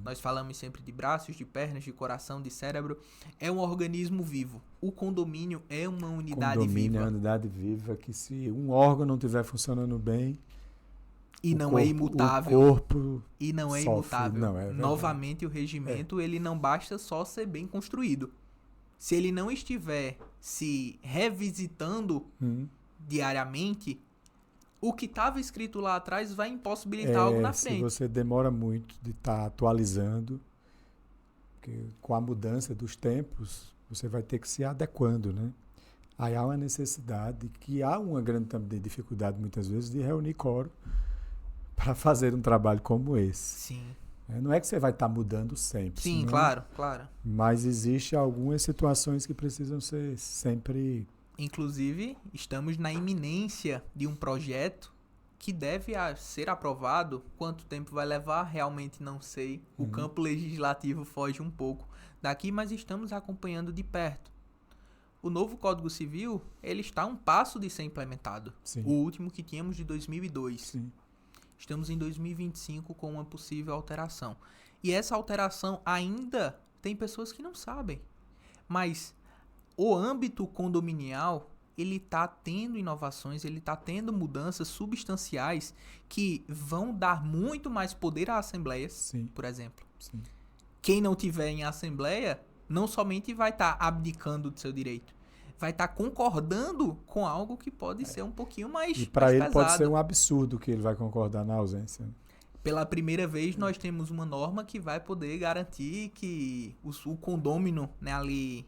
Nós falamos sempre de braços, de pernas, de coração, de cérebro. É um organismo vivo. O condomínio é uma unidade Condomínio viva. é uma unidade viva que, se um órgão não estiver funcionando bem, E o não corpo, é imutável. O corpo E não é sofre. imutável. Não, é verdade. Novamente, o regimento, ele não basta só ser bem construído. Se ele não estiver se revisitando diariamente, o que estava escrito lá atrás vai impossibilitar algo na frente. Se você demora muito de estar atualizando, porque com a mudança dos tempos, você vai ter que se adequando, né? Aí há uma necessidade, que há uma grande também dificuldade, muitas vezes, de reunir quórum para fazer um trabalho como esse. Sim. Não é que você vai estar mudando sempre. Sim, senão, claro. Mas existem algumas situações que precisam ser sempre... Inclusive, estamos na iminência de um projeto que deve ser aprovado. Quanto tempo vai levar? Realmente não sei. O campo legislativo foge um pouco daqui, mas estamos acompanhando de perto. O novo Código Civil, ele está a um passo de ser implementado. Sim. O último que tínhamos de 2002. Sim. Estamos em 2025 com uma possível alteração. E essa alteração ainda tem pessoas que não sabem. Mas o âmbito condominial, ele está tendo inovações, ele está tendo mudanças substanciais que vão dar muito mais poder à assembleias, Sim. por exemplo. Sim. Quem não tiver em assembleia, não somente vai estar abdicando do seu direito, vai estar concordando com algo que pode ser um pouquinho mais E para mais ele pesado. pode ser um absurdo que ele vai concordar na ausência. Pela primeira vez, nós temos uma norma que vai poder garantir que o condômino, né, ali,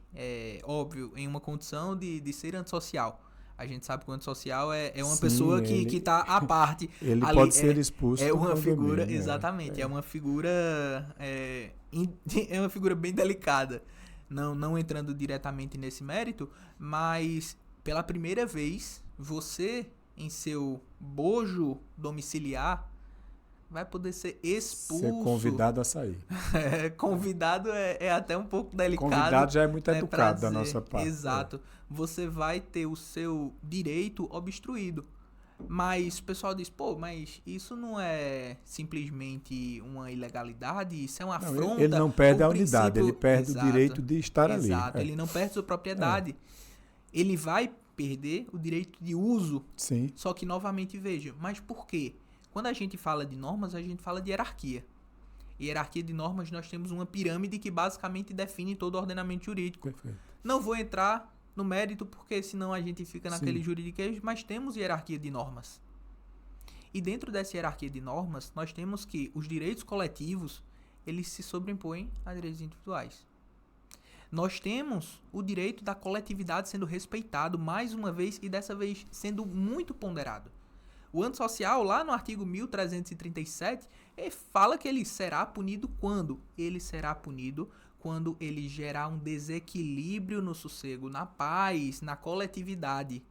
óbvio, em uma condição de ser antissocial. A gente sabe que o antissocial é uma Sim, pessoa que está à parte. Ele ali, pode ser expulso É do uma figura, condomínio, exatamente, é uma figura é uma figura bem delicada. Não entrando diretamente nesse mérito, mas pela primeira vez, você, em seu bojo domiciliar, vai poder ser expulso. Ser convidado a sair. Convidado é até um pouco delicado. Convidado já é muito né, educado da pra nossa parte. Exato. Você vai ter o seu direito obstruído. Mas o pessoal diz, mas isso não é simplesmente uma ilegalidade, isso é uma afronta. Ele não perde ao a unidade, princípio. ele perde Exato, o direito de estar ali. Exato, ele não perde sua propriedade. Ele vai perder o direito de uso. Sim. Só que, novamente, veja, mas por quê? Quando a gente fala de normas, a gente fala de hierarquia. E hierarquia de normas, nós temos uma pirâmide que basicamente define todo o ordenamento jurídico. Perfeito. Não vou entrar no mérito, porque senão a gente fica naquele juridiquês, mas temos hierarquia de normas. E dentro dessa hierarquia de normas, nós temos que os direitos coletivos, eles se sobrepõem a direitos individuais. Nós temos o direito da coletividade sendo respeitado mais uma vez, e dessa vez sendo muito ponderado. O antissocial, lá no artigo 1337, fala que ele será punido quando? Ele será punido quando ele gerar um desequilíbrio no sossego, na paz, na coletividade.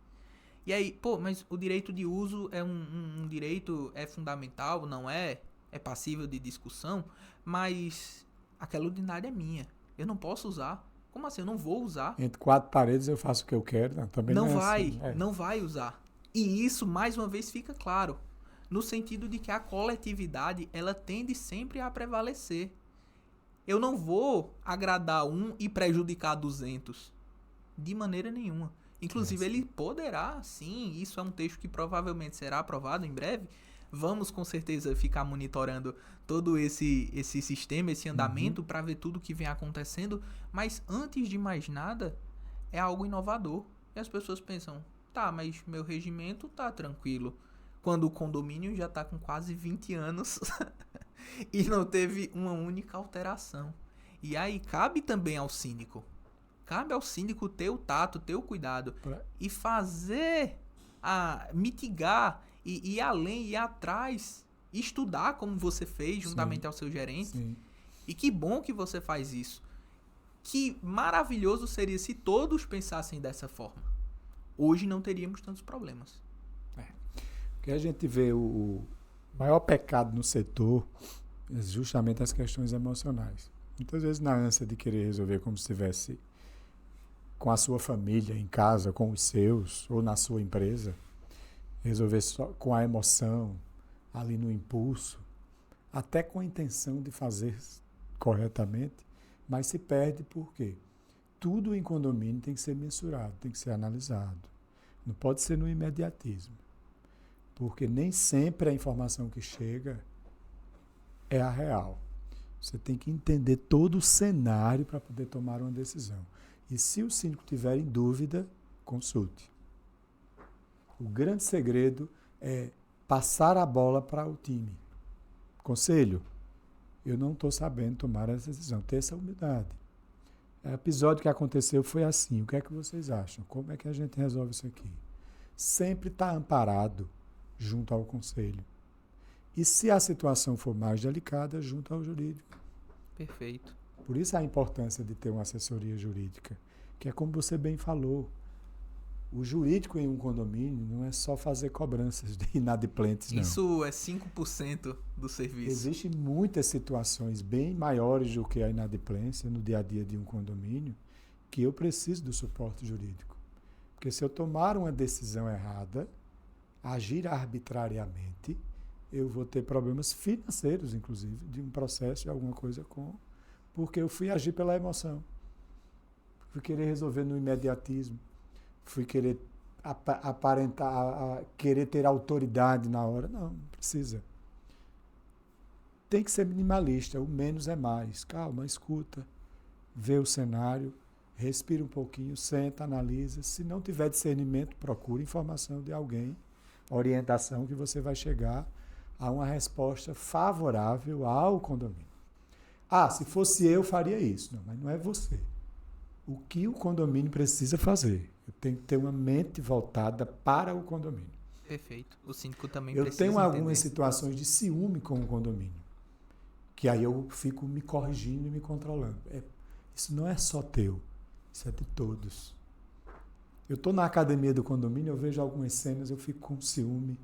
E aí, mas o direito de uso é um direito, é fundamental, não é? É passível de discussão, mas aquela unidade é minha. Eu não posso usar. Como assim? Eu não vou usar? Entre quatro paredes eu faço o que eu quero. Não, também Não não é vai, assim. É. não vai usar. E isso, mais uma vez, fica claro. No sentido de que a coletividade, ela tende sempre a prevalecer. Eu não vou agradar um e prejudicar 200. De maneira nenhuma. Inclusive, ele poderá, sim, isso é um texto que provavelmente será aprovado em breve. Vamos, com certeza, ficar monitorando todo esse sistema, esse andamento, para ver tudo que vem acontecendo. Mas, antes de mais nada, é algo inovador. E as pessoas pensam, tá, mas meu regimento tá tranquilo. Quando o condomínio já tá com quase 20 anos e não teve uma única alteração. E aí, cabe também ao síndico. Cabe ao síndico ter o tato, ter o cuidado e fazer, mitigar e ir além, ir atrás, estudar como você fez juntamente ao seu gerente. Sim. E que bom que você faz isso. Que maravilhoso seria se todos pensassem dessa forma. Hoje não teríamos tantos problemas. Porque a gente vê o maior pecado no setor é justamente as questões emocionais. Muitas vezes na ânsia de querer resolver como se estivesse com a sua família, em casa, com os seus, ou na sua empresa, resolver só com a emoção, ali no impulso, até com a intenção de fazer corretamente, mas se perde por quê? Tudo em condomínio tem que ser mensurado, tem que ser analisado. Não pode ser no imediatismo, porque nem sempre a informação que chega é a real. Você tem que entender todo o cenário para poder tomar uma decisão. E se o síndico tiver em dúvida, consulte. O grande segredo é passar a bola para o time. Conselho, eu não estou sabendo tomar essa decisão. Ter essa humildade. O episódio que aconteceu foi assim. O que é que vocês acham? Como é que a gente resolve isso aqui? Sempre está amparado junto ao conselho. E se a situação for mais delicada, junto ao jurídico. Perfeito. Por isso a importância de ter uma assessoria jurídica, que é como você bem falou, o jurídico em um condomínio não é só fazer cobranças de inadimplentes, não. Isso é 5% do serviço. Existem muitas situações bem maiores do que a inadimplência no dia a dia de um condomínio, que eu preciso do suporte jurídico. Porque se eu tomar uma decisão errada, agir arbitrariamente, eu vou ter problemas financeiros, inclusive, de um processo, de alguma coisa porque eu fui agir pela emoção. Fui querer resolver no imediatismo. Fui querer aparentar, querer ter autoridade na hora. Não precisa. Tem que ser minimalista, o menos é mais. Calma, escuta, vê o cenário, respira um pouquinho, senta, analisa. Se não tiver discernimento, procure informação de alguém, orientação, que você vai chegar a uma resposta favorável ao condomínio. Se fosse eu, faria isso. Não, mas não é você. O que o condomínio precisa fazer? Eu tenho que ter uma mente voltada para o condomínio. Perfeito. O síndico também eu precisa tenho algumas entender. situações de ciúme com o condomínio, que aí eu fico me corrigindo e me controlando. Isso não é só teu, isso é de todos. Eu estou na academia do condomínio, eu vejo algumas cenas, eu fico com ciúme.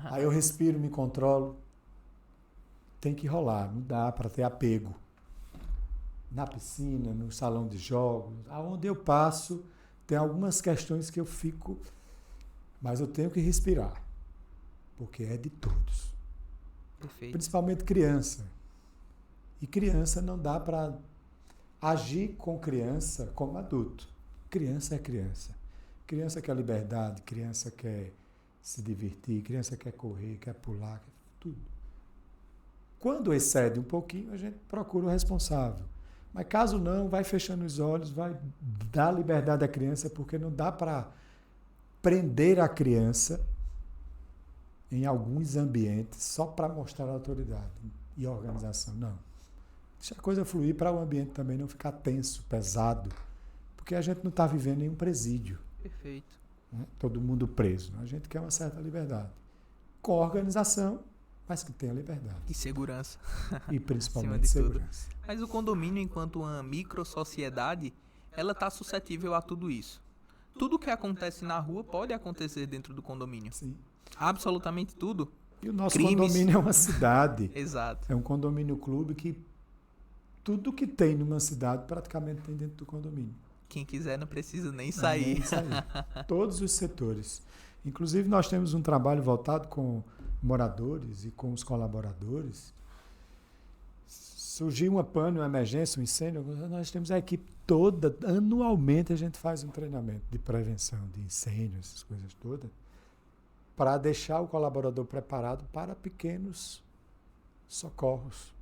Aí eu respiro, me controlo. Tem que rolar, não dá para ter apego. Na piscina, no salão de jogos, aonde eu passo, tem algumas questões que eu fico, mas eu tenho que respirar, porque é de todos. Perfeito. Principalmente criança. E criança não dá para agir com criança como adulto. Criança é criança. Criança quer liberdade, criança quer se divertir, criança quer correr, quer pular, quer tudo. Quando excede um pouquinho, a gente procura o responsável. Mas caso não, vai fechando os olhos, vai dar liberdade à criança, porque não dá para prender a criança em alguns ambientes só para mostrar a autoridade e a organização. Não. Deixa a coisa fluir para o ambiente também não ficar tenso, pesado, porque a gente não está vivendo em um presídio. Perfeito. Né? Todo mundo preso. A gente quer uma certa liberdade. Com organização, mas que tenha liberdade. E segurança. E principalmente segurança. Tudo. Mas o condomínio, enquanto uma microsociedade, ela está suscetível a tudo isso. Tudo que acontece na rua pode acontecer dentro do condomínio. Sim. Absolutamente tudo. E o nosso Crimes. condomínio é uma cidade. Exato. É um condomínio clube que Tudo que tem numa cidade praticamente tem dentro do condomínio. Quem quiser não precisa nem Nem sair. sair. Todos os setores. Inclusive, nós temos um trabalho voltado com moradores e com os colaboradores. Surgiu uma pane, uma emergência, um incêndio, nós temos a equipe toda, anualmente a gente faz um treinamento de prevenção de incêndios, essas coisas todas, para deixar o colaborador preparado para pequenos socorros.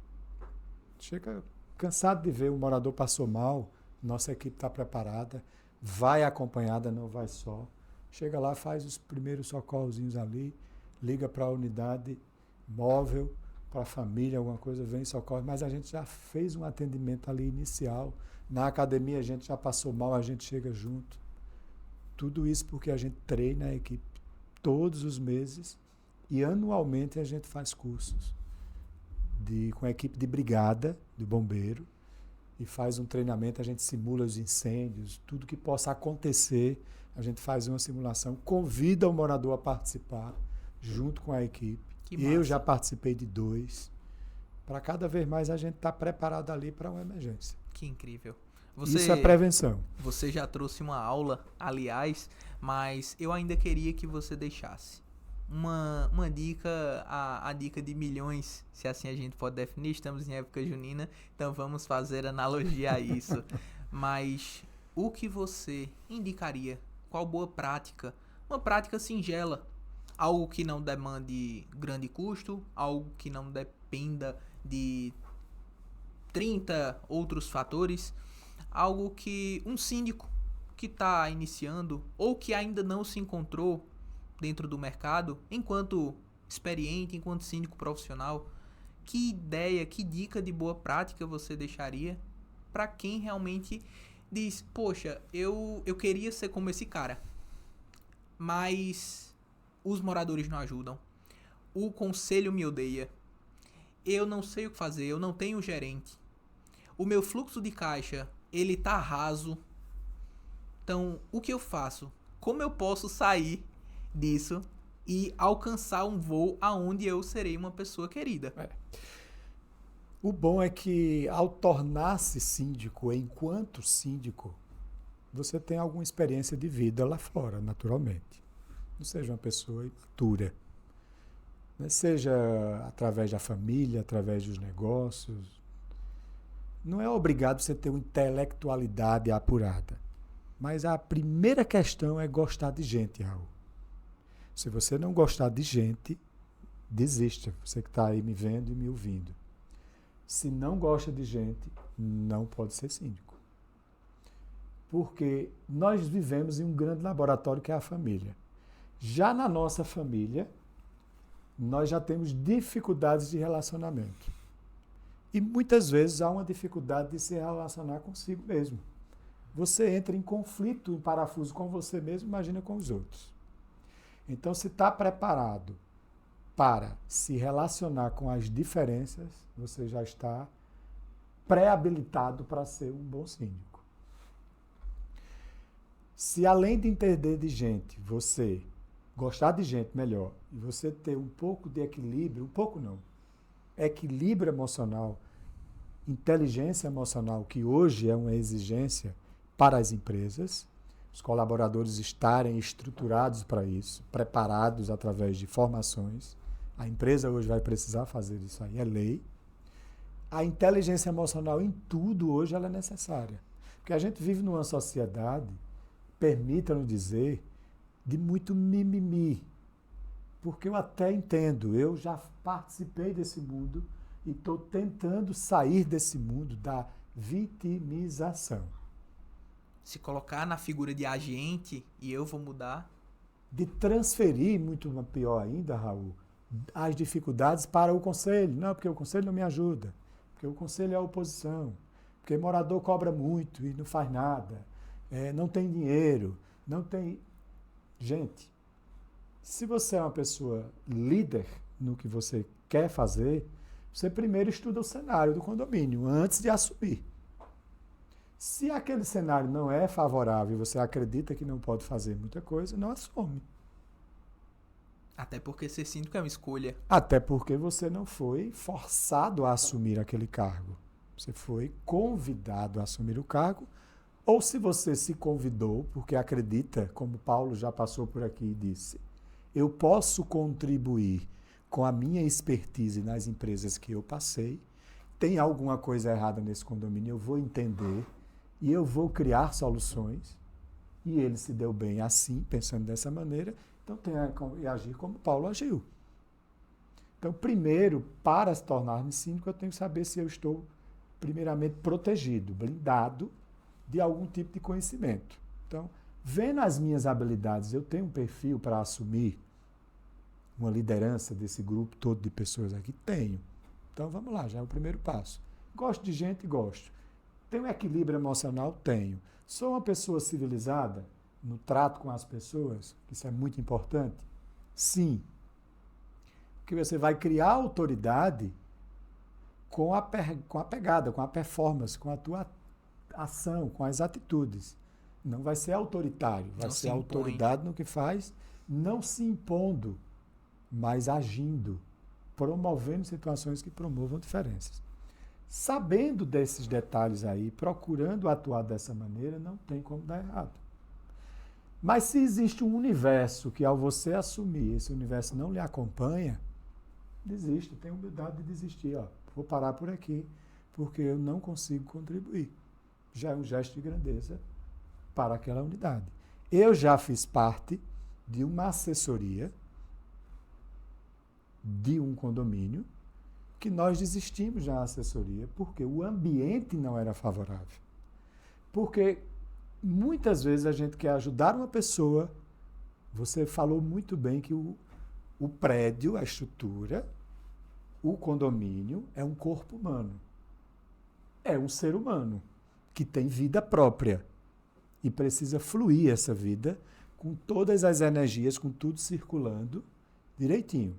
Chega cansado de ver o morador passou mal, nossa equipe está preparada, vai acompanhada, não vai só. Chega lá, faz os primeiros socorrozinhos ali, liga para a unidade móvel, para a família, alguma coisa, vem e socorre. Mas a gente já fez um atendimento ali inicial. Na academia a gente já passou mal, a gente chega junto. Tudo isso porque a gente treina a equipe todos os meses e anualmente a gente faz cursos com a equipe de brigada, de bombeiro, e faz um treinamento, a gente simula os incêndios, tudo que possa acontecer, a gente faz uma simulação, convida o morador a participar, junto com a equipe. Eu já participei de 2. Para cada vez mais a gente estar preparado ali para uma emergência. Que incrível. Isso é prevenção. Você já trouxe uma aula, aliás, mas eu ainda queria que você deixasse uma dica, a dica de milhões, se assim a gente pode definir. Estamos em época junina, então vamos fazer analogia a isso. Mas o que você indicaria? Qual boa prática? Uma prática singela. Algo que não demande grande custo, algo que não dependa de 30 outros fatores, algo que um síndico que está iniciando ou que ainda não se encontrou dentro do mercado, enquanto experiente, enquanto síndico profissional, que ideia, que dica de boa prática você deixaria para quem realmente diz, poxa, eu queria ser como esse cara, mas os moradores não ajudam, o conselho me odeia, eu não sei o que fazer, eu não tenho gerente, o meu fluxo de caixa, ele tá raso, então o que eu faço? Como eu posso sair disso e alcançar um voo aonde eu serei uma pessoa querida? O bom é que ao tornar-se síndico, enquanto síndico, você tem alguma experiência de vida lá fora, naturalmente. Não seja uma pessoa imatura. Seja através da família, através dos negócios. Não é obrigado você ter uma intelectualidade apurada. Mas a primeira questão é gostar de gente, Raul. Se você não gostar de gente, desista. Você que está aí me vendo e me ouvindo. Se não gosta de gente, não pode ser síndico. Porque nós vivemos em um grande laboratório que é a família. Já na nossa família, nós já temos dificuldades de relacionamento. E muitas vezes há uma dificuldade de se relacionar consigo mesmo. Você entra em conflito, em parafuso com você mesmo, imagina com os outros. Então, se está preparado para se relacionar com as diferenças, você já está pré-habilitado para ser um bom síndico. Se além de entender de gente, você gostar de gente melhor, e você ter um pouco de equilíbrio, um pouco não, equilíbrio emocional, inteligência emocional, que hoje é uma exigência para as empresas, os colaboradores estarem estruturados para isso, preparados através de formações. A empresa hoje vai precisar fazer isso aí, é lei. A inteligência emocional em tudo hoje ela é necessária. Porque a gente vive numa sociedade, permita-nos dizer, de muito mimimi. Porque eu até entendo, eu já participei desse mundo e estou tentando sair desse mundo da vitimização. Se colocar na figura de agente e eu vou mudar. De transferir, muito pior ainda, Raul, as dificuldades para o conselho. Não, porque o conselho não me ajuda. Porque o conselho é a oposição. Porque morador cobra muito e não faz nada. Não tem dinheiro. Não tem... Gente, se você é uma pessoa líder no que você quer fazer, você primeiro estuda o cenário do condomínio antes de assumir. Se aquele cenário não é favorável e você acredita que não pode fazer muita coisa, não assume. Até porque ser síndico é uma escolha. Até porque você não foi forçado a assumir aquele cargo. Você foi convidado a assumir o cargo, ou se você se convidou porque acredita, como Paulo já passou por aqui e disse, eu posso contribuir com a minha expertise nas empresas que eu passei, tem alguma coisa errada nesse condomínio, eu vou entender e eu vou criar soluções, e ele se deu bem assim, pensando dessa maneira, então tem que agir como Paulo agiu. Então, primeiro, para se tornar-me síndico, eu tenho que saber se eu estou, primeiramente, protegido, blindado de algum tipo de conhecimento. Então, vendo as minhas habilidades, eu tenho um perfil para assumir uma liderança desse grupo todo de pessoas aqui? Tenho. Então, vamos lá, já é o primeiro passo. Gosto de gente? Gosto. Tenho equilíbrio emocional? Tenho. Sou uma pessoa civilizada no trato com as pessoas? Isso é muito importante? Sim. Porque você vai criar autoridade com a pegada, com a performance, com a tua ação, com as atitudes. Não vai ser autoritário, vai ser autoridade no que faz, não se impondo, mas agindo, promovendo situações que promovam diferenças. Sabendo desses detalhes aí, procurando atuar dessa maneira, não tem como dar errado. Mas se existe um universo que, ao você assumir, esse universo não lhe acompanha, desiste, tem humildade de desistir. Ó, vou parar por aqui, porque eu não consigo contribuir. Já é um gesto de grandeza para aquela unidade. Eu já fiz parte de uma assessoria de um condomínio que nós desistimos da assessoria porque o ambiente não era favorável. Porque muitas vezes a gente quer ajudar uma pessoa, você falou muito bem que o prédio, a estrutura, o condomínio é um corpo humano. É um ser humano que tem vida própria e precisa fluir essa vida com todas as energias, com tudo circulando direitinho.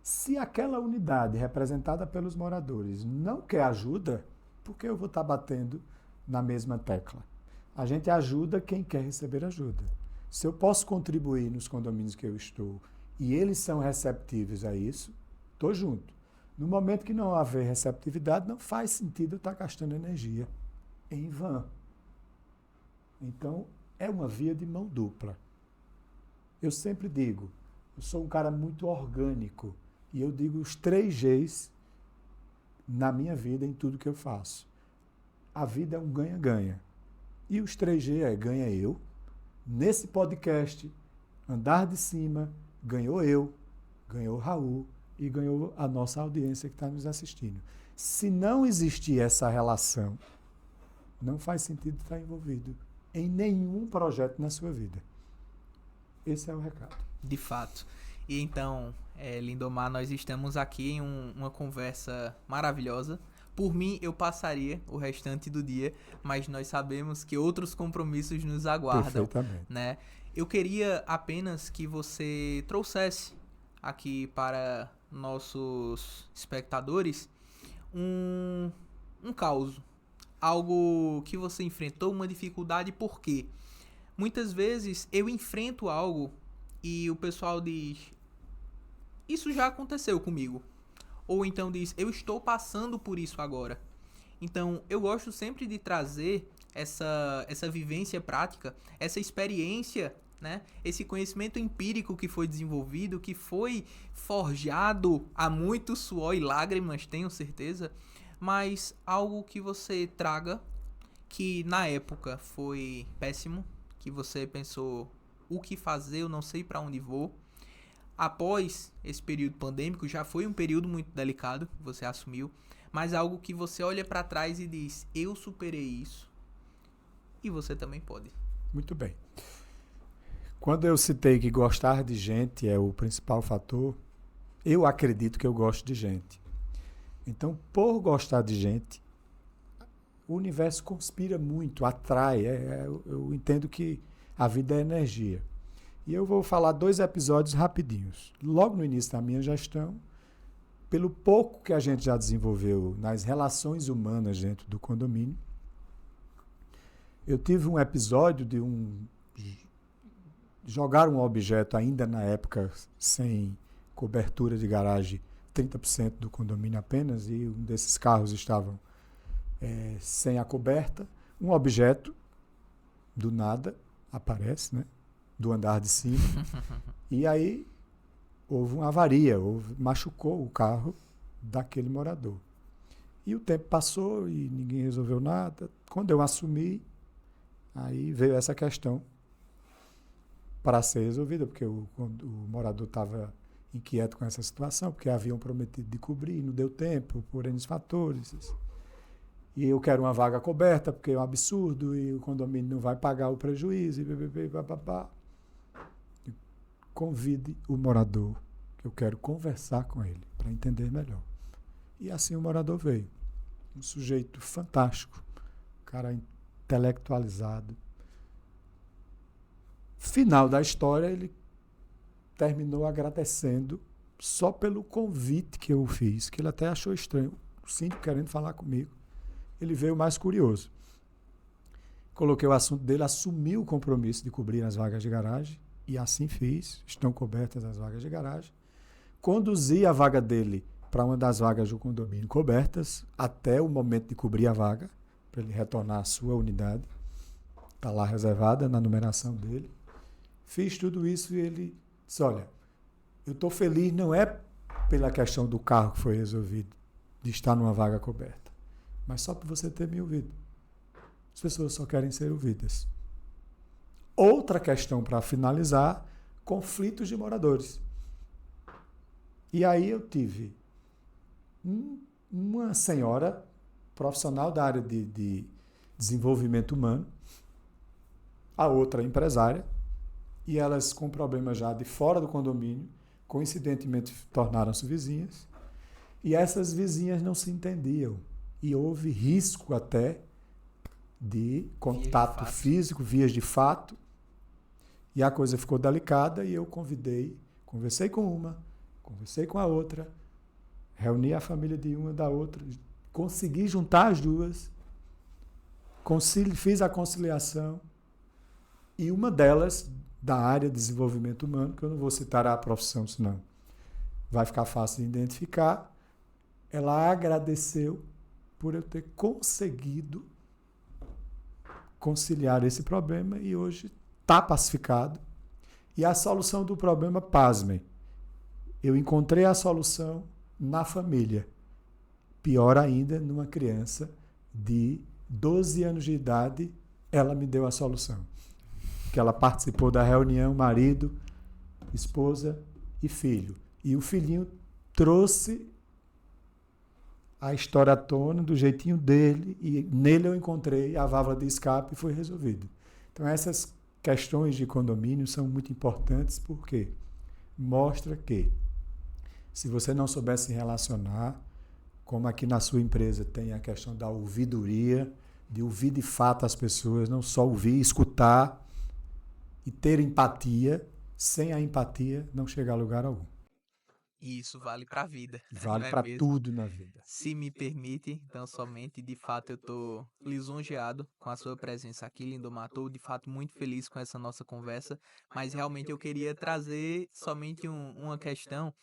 Se aquela unidade representada pelos moradores não quer ajuda, por que eu vou estar batendo na mesma tecla? A gente ajuda quem quer receber ajuda. Se eu posso contribuir nos condomínios que eu estou e eles são receptivos a isso, estou junto. No momento que não haver receptividade, não faz sentido eu estar gastando energia em vão. Então, é uma via de mão dupla. Eu sempre digo, eu sou um cara muito orgânico e eu digo os 3 Gs na minha vida, em tudo que eu faço. A vida é um ganha-ganha. E os 3 G é ganha eu. Nesse podcast, Andar de Cima, ganhou eu, ganhou o Raul e ganhou a nossa audiência que está nos assistindo. Se não existir essa relação, não faz sentido estar envolvido em nenhum projeto na sua vida. Esse é o recado. De fato. E então, Lindomar, nós estamos aqui em uma conversa maravilhosa. Por mim, eu passaria o restante do dia, mas nós sabemos que outros compromissos nos aguardam. Perfeitamente. Né? Eu queria apenas que você trouxesse aqui para nossos espectadores um caos. Algo que você enfrentou, uma dificuldade, por quê? Muitas vezes eu enfrento algo e o pessoal diz, isso já aconteceu comigo. Ou então diz, eu estou passando por isso agora. Então, eu gosto sempre de trazer essa vivência prática, essa experiência, né? Esse conhecimento empírico que foi desenvolvido, que foi forjado a muito suor e lágrimas, tenho certeza, mas algo que você traga que na época foi péssimo, que você pensou o que fazer, eu não sei para onde vou. Após esse período pandêmico, já foi um período muito delicado, você assumiu, mas algo que você olha para trás e diz, eu superei isso, e você também pode. Muito bem. Quando eu citei que gostar de gente é o principal fator, eu acredito que eu gosto de gente. Então, por gostar de gente, o universo conspira muito, atrai. Eu entendo que a vida é energia. E eu vou falar 2 episódios rapidinhos. Logo no início da minha gestão, pelo pouco que a gente já desenvolveu nas relações humanas dentro do condomínio, eu tive um episódio de jogar um objeto ainda na época sem cobertura de garagem 30% do condomínio apenas, e um desses carros estavam sem a coberta. Um objeto, do nada, aparece, né? Do andar de cima. E aí houve uma avaria, machucou o carro daquele morador. E o tempo passou e ninguém resolveu nada. Quando eu assumi, aí veio essa questão para ser resolvida, porque o morador estava inquieto com essa situação, porque haviam prometido de cobrir, não deu tempo, por N fatores. E eu quero uma vaga coberta, porque é um absurdo, e o condomínio não vai pagar o prejuízo, e bababá. Convide o morador, que eu quero conversar com ele, para entender melhor. E assim o morador veio. Um sujeito fantástico, cara intelectualizado. Final da história, ele terminou agradecendo só pelo convite que eu fiz, que ele até achou estranho. O síndico querendo falar comigo. Ele veio mais curioso. Coloquei o assunto dele, assumi o compromisso de cobrir as vagas de garagem, e assim fiz. Estão cobertas as vagas de garagem. Conduzi a vaga dele para uma das vagas do condomínio cobertas, até o momento de cobrir a vaga, para ele retornar à sua unidade. Está lá reservada na numeração dele. Fiz tudo isso e ele disse, olha, eu estou feliz não é pela questão do carro que foi resolvido, de estar numa vaga coberta, mas só por você ter me ouvido. As pessoas só querem ser ouvidas. Outra questão para finalizar, conflitos de moradores. E aí eu tive uma senhora profissional da área de desenvolvimento humano, a outra empresária, e elas com problemas já de fora do condomínio, coincidentemente tornaram-se vizinhas, e essas vizinhas não se entendiam, e houve risco até de contato físico, vias de fato, e a coisa ficou delicada, e eu conversei com uma, conversei com a outra, reuni a família de uma da outra, consegui juntar as duas, fiz a conciliação, e uma delas, da área de desenvolvimento humano, que eu não vou citar a profissão, senão vai ficar fácil de identificar, ela agradeceu por eu ter conseguido conciliar esse problema e hoje está pacificado. E a solução do problema, pasmem, eu encontrei a solução na família. Pior ainda, numa criança de 12 anos de idade, ela me deu a solução. Que ela participou da reunião, marido, esposa e filho. E o filhinho trouxe a história à tona do jeitinho dele, e nele eu encontrei a válvula de escape e foi resolvido. Então essas questões de condomínio são muito importantes porque mostra que se você não souber se relacionar, como aqui na sua empresa tem a questão da ouvidoria, de ouvir de fato as pessoas, não só ouvir, escutar e ter empatia, sem a empatia não chega a lugar algum. E isso vale para a vida. Vale não é para mesmo? tudo na vida. Se me permite, então somente, de fato eu tô lisonjeado com a sua presença aqui, Lindomar. Tô de fato muito feliz com essa nossa conversa, mas realmente eu queria trazer somente uma questão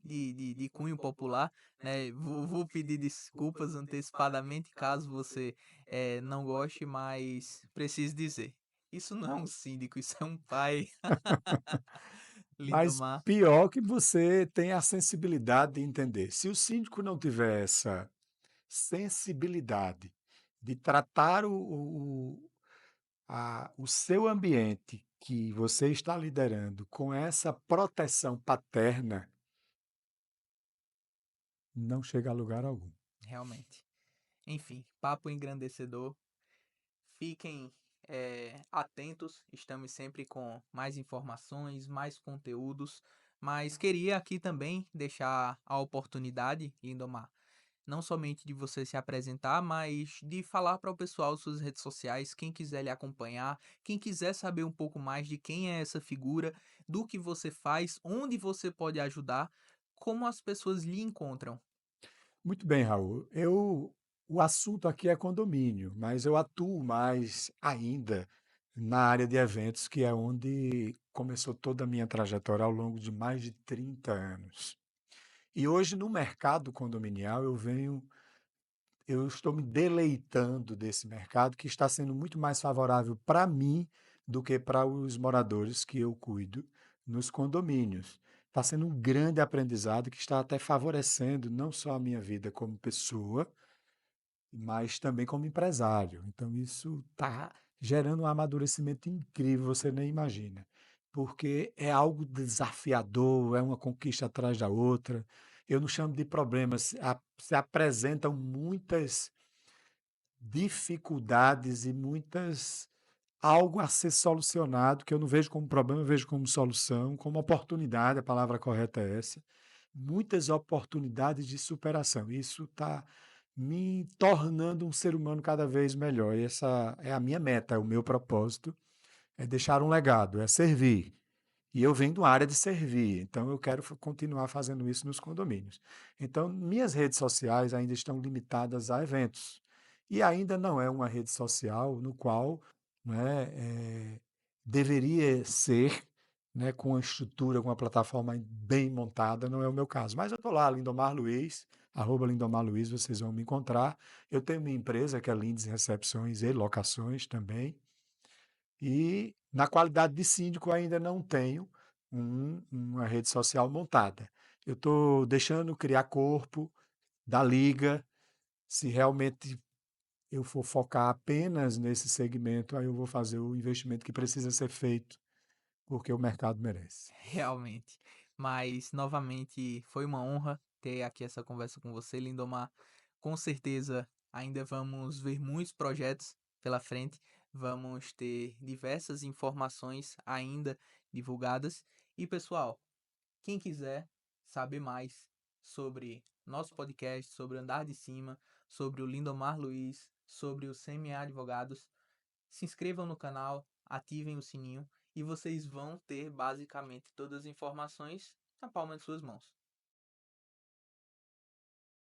de cunho popular, né? Vou pedir desculpas antecipadamente caso você não goste, mas preciso dizer. Isso não é um síndico, isso é um pai. Mas Lindomar. pior que você tem a sensibilidade de entender. Se o síndico não tiver essa sensibilidade de tratar o seu ambiente que você está liderando com essa proteção paterna, não chega a lugar algum. Realmente. Enfim, papo engrandecedor. Fiquem atentos, estamos sempre com mais informações, mais conteúdos. Mas queria aqui também deixar a oportunidade, Lindomar, não somente de você se apresentar, mas de falar para o pessoal suas redes sociais, quem quiser lhe acompanhar, quem quiser saber um pouco mais de quem é essa figura, do que você faz, onde você pode ajudar, como as pessoas lhe encontram. Muito bem, Raul. O assunto aqui é condomínio, mas eu atuo mais ainda na área de eventos, que é onde começou toda a minha trajetória ao longo de mais de 30 anos. E hoje, no mercado condominial, eu estou me deleitando desse mercado que está sendo muito mais favorável para mim do que para os moradores que eu cuido nos condomínios. Está sendo um grande aprendizado que está até favorecendo não só a minha vida como pessoa, mas também como empresário. Então, isso está gerando um amadurecimento incrível, você nem imagina. Porque é algo desafiador, é uma conquista atrás da outra. Eu não chamo de problemas, se apresentam muitas dificuldades e muitas algo a ser solucionado, que eu não vejo como problema, eu vejo como solução, como oportunidade, a palavra correta é essa. Muitas oportunidades de superação. Isso está me tornando um ser humano cada vez melhor. E essa é a minha meta, é o meu propósito, é deixar um legado, é servir. E eu venho de uma área de servir, então eu quero continuar fazendo isso nos condomínios. Então, minhas redes sociais ainda estão limitadas a eventos. E ainda não é uma rede social no qual, né, deveria ser, né, com uma estrutura, com uma plataforma bem montada, não é o meu caso. Mas eu estou lá, Lindomar Luiz, arroba Lindomar Luiz, vocês vão me encontrar. Eu tenho minha empresa, que é Lindes Recepções e Locações também. E na qualidade de síndico ainda não tenho uma rede social montada. Eu estou deixando criar corpo da liga. Se realmente eu for focar apenas nesse segmento, aí eu vou fazer o investimento que precisa ser feito, porque o mercado merece. Realmente. Mas, novamente, foi uma honra ter aqui essa conversa com você, Lindomar. Com certeza, ainda vamos ver muitos projetos pela frente. Vamos ter diversas informações ainda divulgadas. E, pessoal, quem quiser saber mais sobre nosso podcast, sobre o Andar de Cima, sobre o Lindomar Luiz, sobre o CMA Advogados, se inscrevam no canal, ativem o sininho e vocês vão ter basicamente todas as informações na palma de suas mãos.